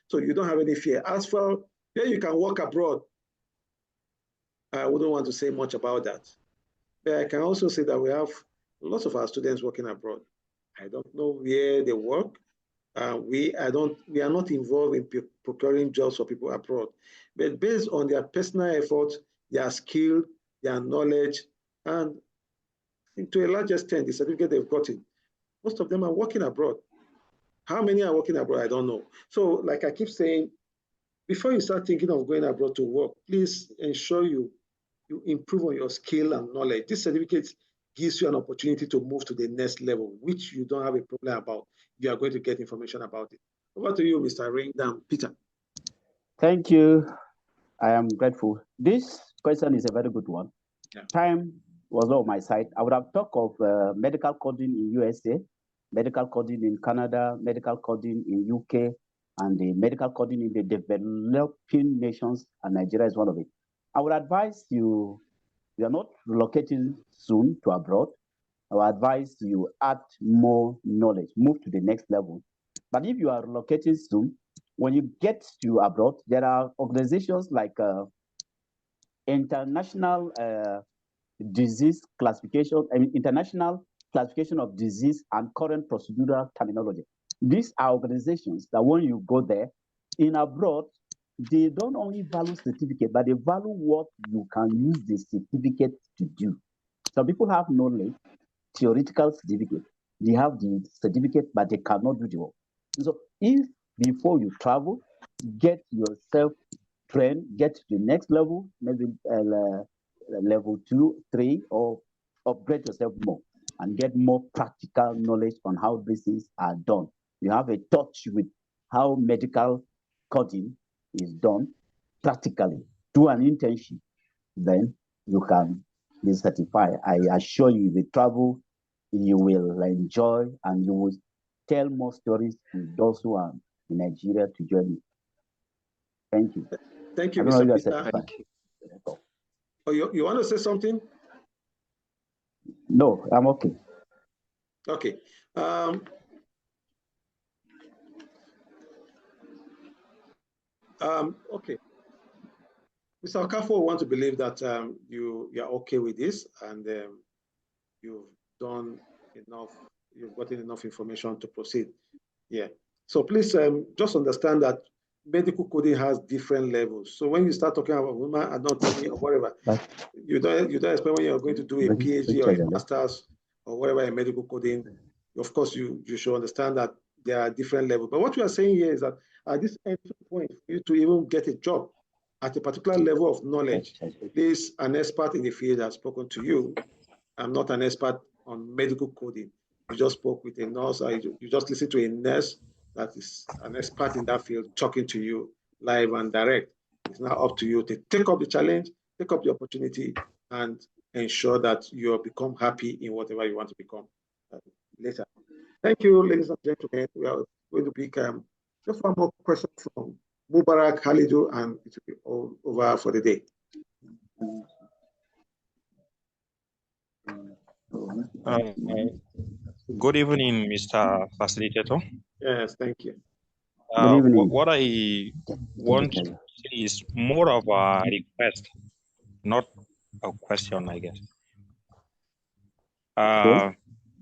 S1: So you don't have any fear. As for where you can work abroad, I wouldn't want to say much about that. But I can also say that we have lots of our students working abroad. I don't know where they work. We are not involved in procuring jobs for people abroad. But based on their personal effort, their skill, their knowledge, and to a large extent, the certificate they've gotten, most of them are working abroad. How many are working abroad? I don't know. So like I keep saying, before you start thinking of going abroad to work, please ensure you improve on your skill and knowledge. This certificate gives you an opportunity to move to the next level, which you don't have a problem about. You are going to get information about it. Over to you, Mr. Ringdown. Peter.
S14: Thank you. I am grateful. This question is a very good one. Yeah. Time was on my side. I would have talked of medical coding in USA, medical coding in Canada, medical coding in UK, and the medical coding in the developing nations, and Nigeria is one of it. I would advise you are not relocating soon to abroad. I would advise you add more knowledge, move to the next level. But if you are relocating soon, when you get to abroad, there are organizations like international disease classification, international classification of disease and current procedural terminology. These are organizations that when you go there, in abroad, they don't only value certificate, but they value what you can use the certificate to do. Some people have knowledge, theoretical certificate. They have the certificate, but they cannot do the work. So if before you travel, get yourself trained, get to the next level, maybe level 2, 3, or upgrade yourself more and get more practical knowledge on how these things are done. You have a touch with how medical coding is done practically, do an internship, then you can be certified. I assure you, the travel, you will enjoy and you will tell more stories to those who are in Nigeria to join you. Thank you.
S1: Thank you,
S14: I don't know
S1: Mr.
S14: if you are
S1: Peter. Oh, you want to say something?
S14: No, I'm okay.
S1: Okay. Okay. Mr. Okafo, want to believe that you are okay with this and you've done enough, you've gotten enough information to proceed. Yeah. So please just understand that medical coding has different levels. So when you start talking about women anatomy or whatever, you don't expect when you're going to do a PhD or a master's or whatever in medical coding. Of course, you should understand that there are different levels. But what we are saying here is that at this entry point, for you to even get a job at a particular level of knowledge, please, an expert in the field has spoken to you. I'm not an expert on medical coding. You just spoke with a nurse, or you just listen to a nurse that is an expert in that field talking to you live and direct. It's now up to you to take up the challenge, take up the opportunity, and ensure that you become happy in whatever you want to become later. Thank you, ladies and gentlemen. We are going to pick just one more question from Mubarak Halidu, and it will be all over for the day.
S4: Good evening, Mr. Facilitator.
S1: Yes, thank you.
S14: Good evening.
S4: What I want to say is more of a request, not a question, I guess.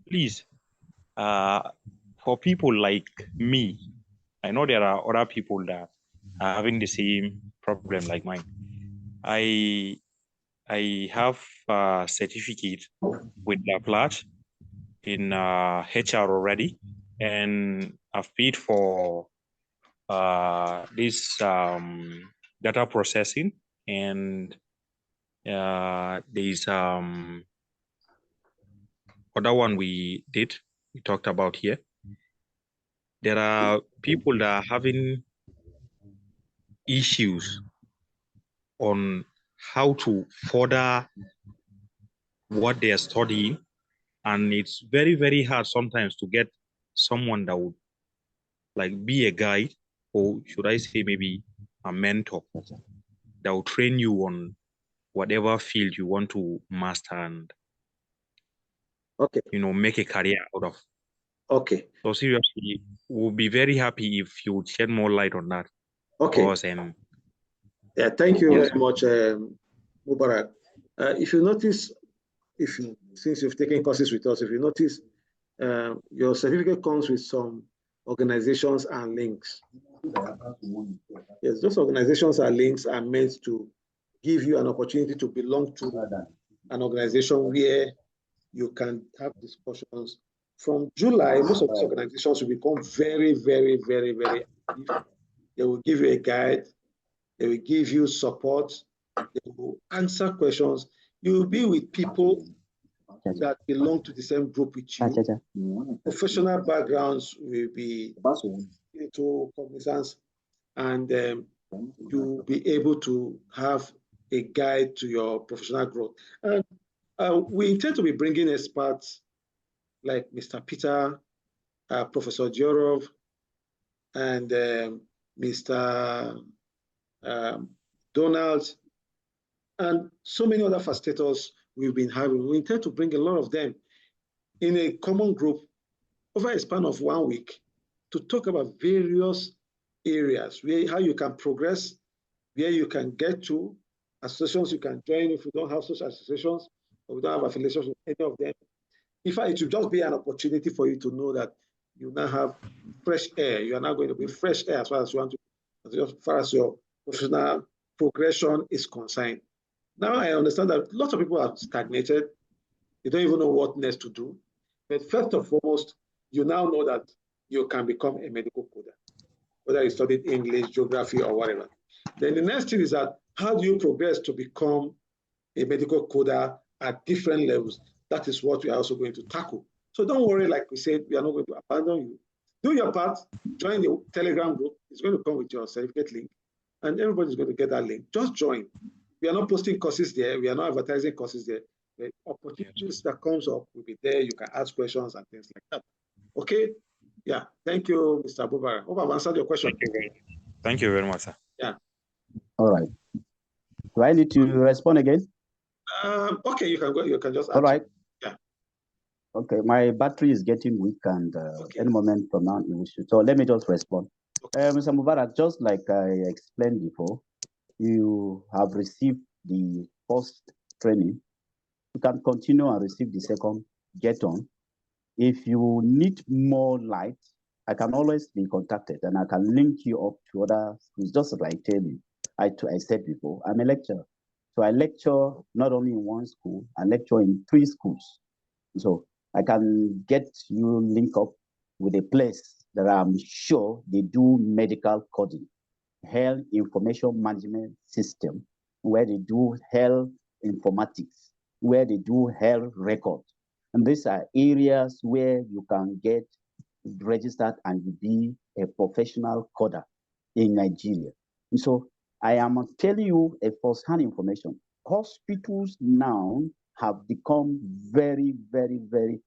S4: Please, for people like me, I know there are other people that are having the same problem like mine. I have a certificate with the Plage in HR already, and I've paid for this data processing, and there's other one we talked about here. There are people that are having issues on how to further what they are studying, and it's very, very hard sometimes to get someone that would like be a guide, or should I say maybe a mentor that will train you on whatever field you want to master and make a career out of.
S1: Okay.
S4: So seriously, we'll be very happy if you would shed more light on that.
S1: Okay. Yeah, thank you very much, Mubarak. If you notice, since you've taken courses with us, if you notice, your certificate comes with some organizations and links. Yes, those organizations and links are meant to give you an opportunity to belong to an organization where you can have discussions. From July, most of these organizations will become very, very, very, very active. They will give you a guide. They will give you support. They will answer questions. You will be with people that belong to the same group with you. Professional backgrounds will be into cognizance, and you'll be able to have a guide to your professional growth. And we intend to be bringing experts like Mr. Peter, Professor Diorov, and Mr. Donald, and so many other facilitators we've been having. We intend to bring a lot of them in a common group over a span of 1 week to talk about various areas, how you can progress, where you can get to, associations you can join if you don't have such associations, or we don't have affiliations with any of them. In fact, it should just be an opportunity for you to know that you now have fresh air. You are now going to be fresh air as far as you want to, as far as your professional progression is concerned. Now I understand that lots of people are stagnated. They don't even know what next to do. But first and foremost, you now know that you can become a medical coder, whether you studied English, geography, or whatever. Then the next thing is that how do you progress to become a medical coder at different levels? That is what we are also going to tackle. So don't worry, like we said, we are not going to abandon you. Do your part, join the Telegram group. It's going to come with your certificate link. and everybody's going to get that link. Just join. We are not posting courses there. We are not advertising courses there. The opportunities that comes up will be there. You can ask questions and things like that. Okay? Yeah. Thank you, Mr. Abubakar. Hope I've answered your question.
S4: Thank you very much, sir.
S1: Yeah.
S14: All right. Do I need to respond again?
S1: Okay, you can go. You can just answer.
S14: All right.
S1: Yeah.
S14: Okay, my battery is getting weak, and any moment from now it will shoot. So let me just respond. Mr. Mubarak, just like I explained before, you have received the first training. You can continue and receive the second. Get on. If you need more light, I can always be contacted, and I can link you up to other schools. Just like I tell you, I said before, I'm a lecturer. So I lecture not only in one school, I lecture in 3 schools. So I can get you link up with a place that I'm sure they do medical coding, health information management system, where they do health informatics, where they do health record. And these are areas where you can get registered and be a professional coder in Nigeria. And so I am telling you a first-hand information. Hospitals now have become very, very, very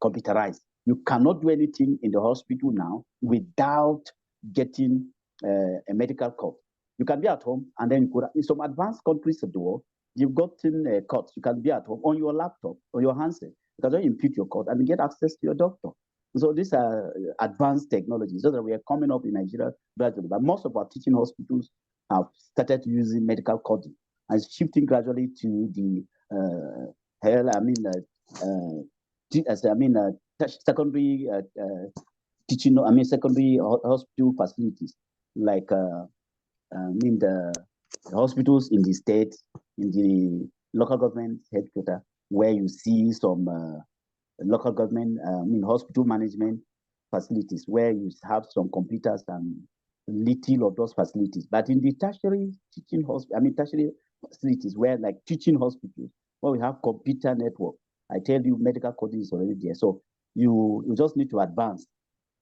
S14: computerized. You cannot do anything in the hospital now without getting a medical code. You can be at home, and then you could, in some advanced countries of the world, you've gotten a code. You can be at home on your laptop or your handset. You can just input your code and get access to your doctor. So these are advanced technologies. So that we are coming up in Nigeria gradually, but most of our teaching hospitals have started using medical coding and shifting gradually to the secondary teaching. Secondary hospital facilities like the hospitals in the state, in the local government headquarters, where you see some local government, hospital management facilities where you have some computers and little of those facilities. But in the tertiary teaching tertiary facilities where like teaching hospitals, where we have computer network, I tell you medical coding is already there. So you just need to advance.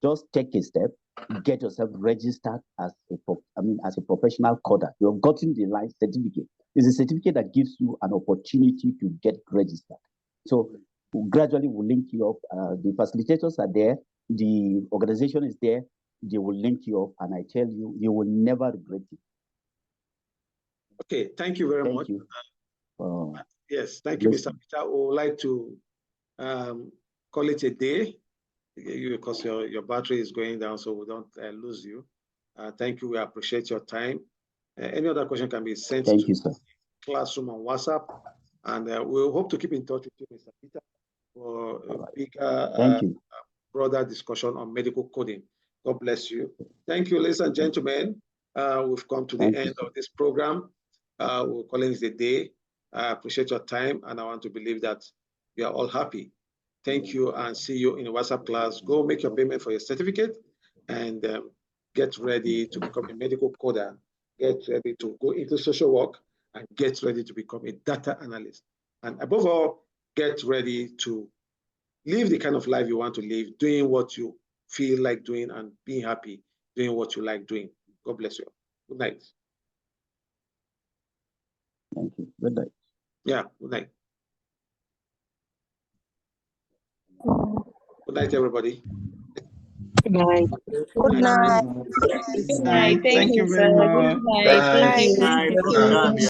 S14: Just take a step, get yourself registered as a professional coder. You have gotten the license certificate. It's a certificate that gives you an opportunity to get registered. So gradually we'll link you up. The facilitators are there. The organization is there. They will link you up, and I tell you, you will never regret it.
S1: Okay, thank you very much. Yes, thank you, Mr. Peter. We would like to call it a day because your battery is going down, so we don't lose you. Thank you. We appreciate your time. Any other question can be sent to
S14: sir.
S1: Classroom on WhatsApp, and we hope to keep in touch with you, Mr. Peter, for a bigger, broader discussion on medical coding. God bless you. Thank you, ladies and gentlemen. We've come to the end of this program. We're calling it a day. I appreciate your time, and I want to believe that you are all happy. Thank you, and see you in the WhatsApp class. Go make your payment for your certificate, and get ready to become a medical coder. Get ready to go into social work, and get ready to become a data analyst. And above all, get ready to live the kind of life you want to live, doing what you feel like doing, and being happy doing what you like doing. God bless you. Good night.
S14: Thank you. Good night.
S1: Yeah, good night. Good night, everybody.
S7: Good night.
S12: Good night.
S11: Good night. Thank you very much.
S12: Good night. Thank you.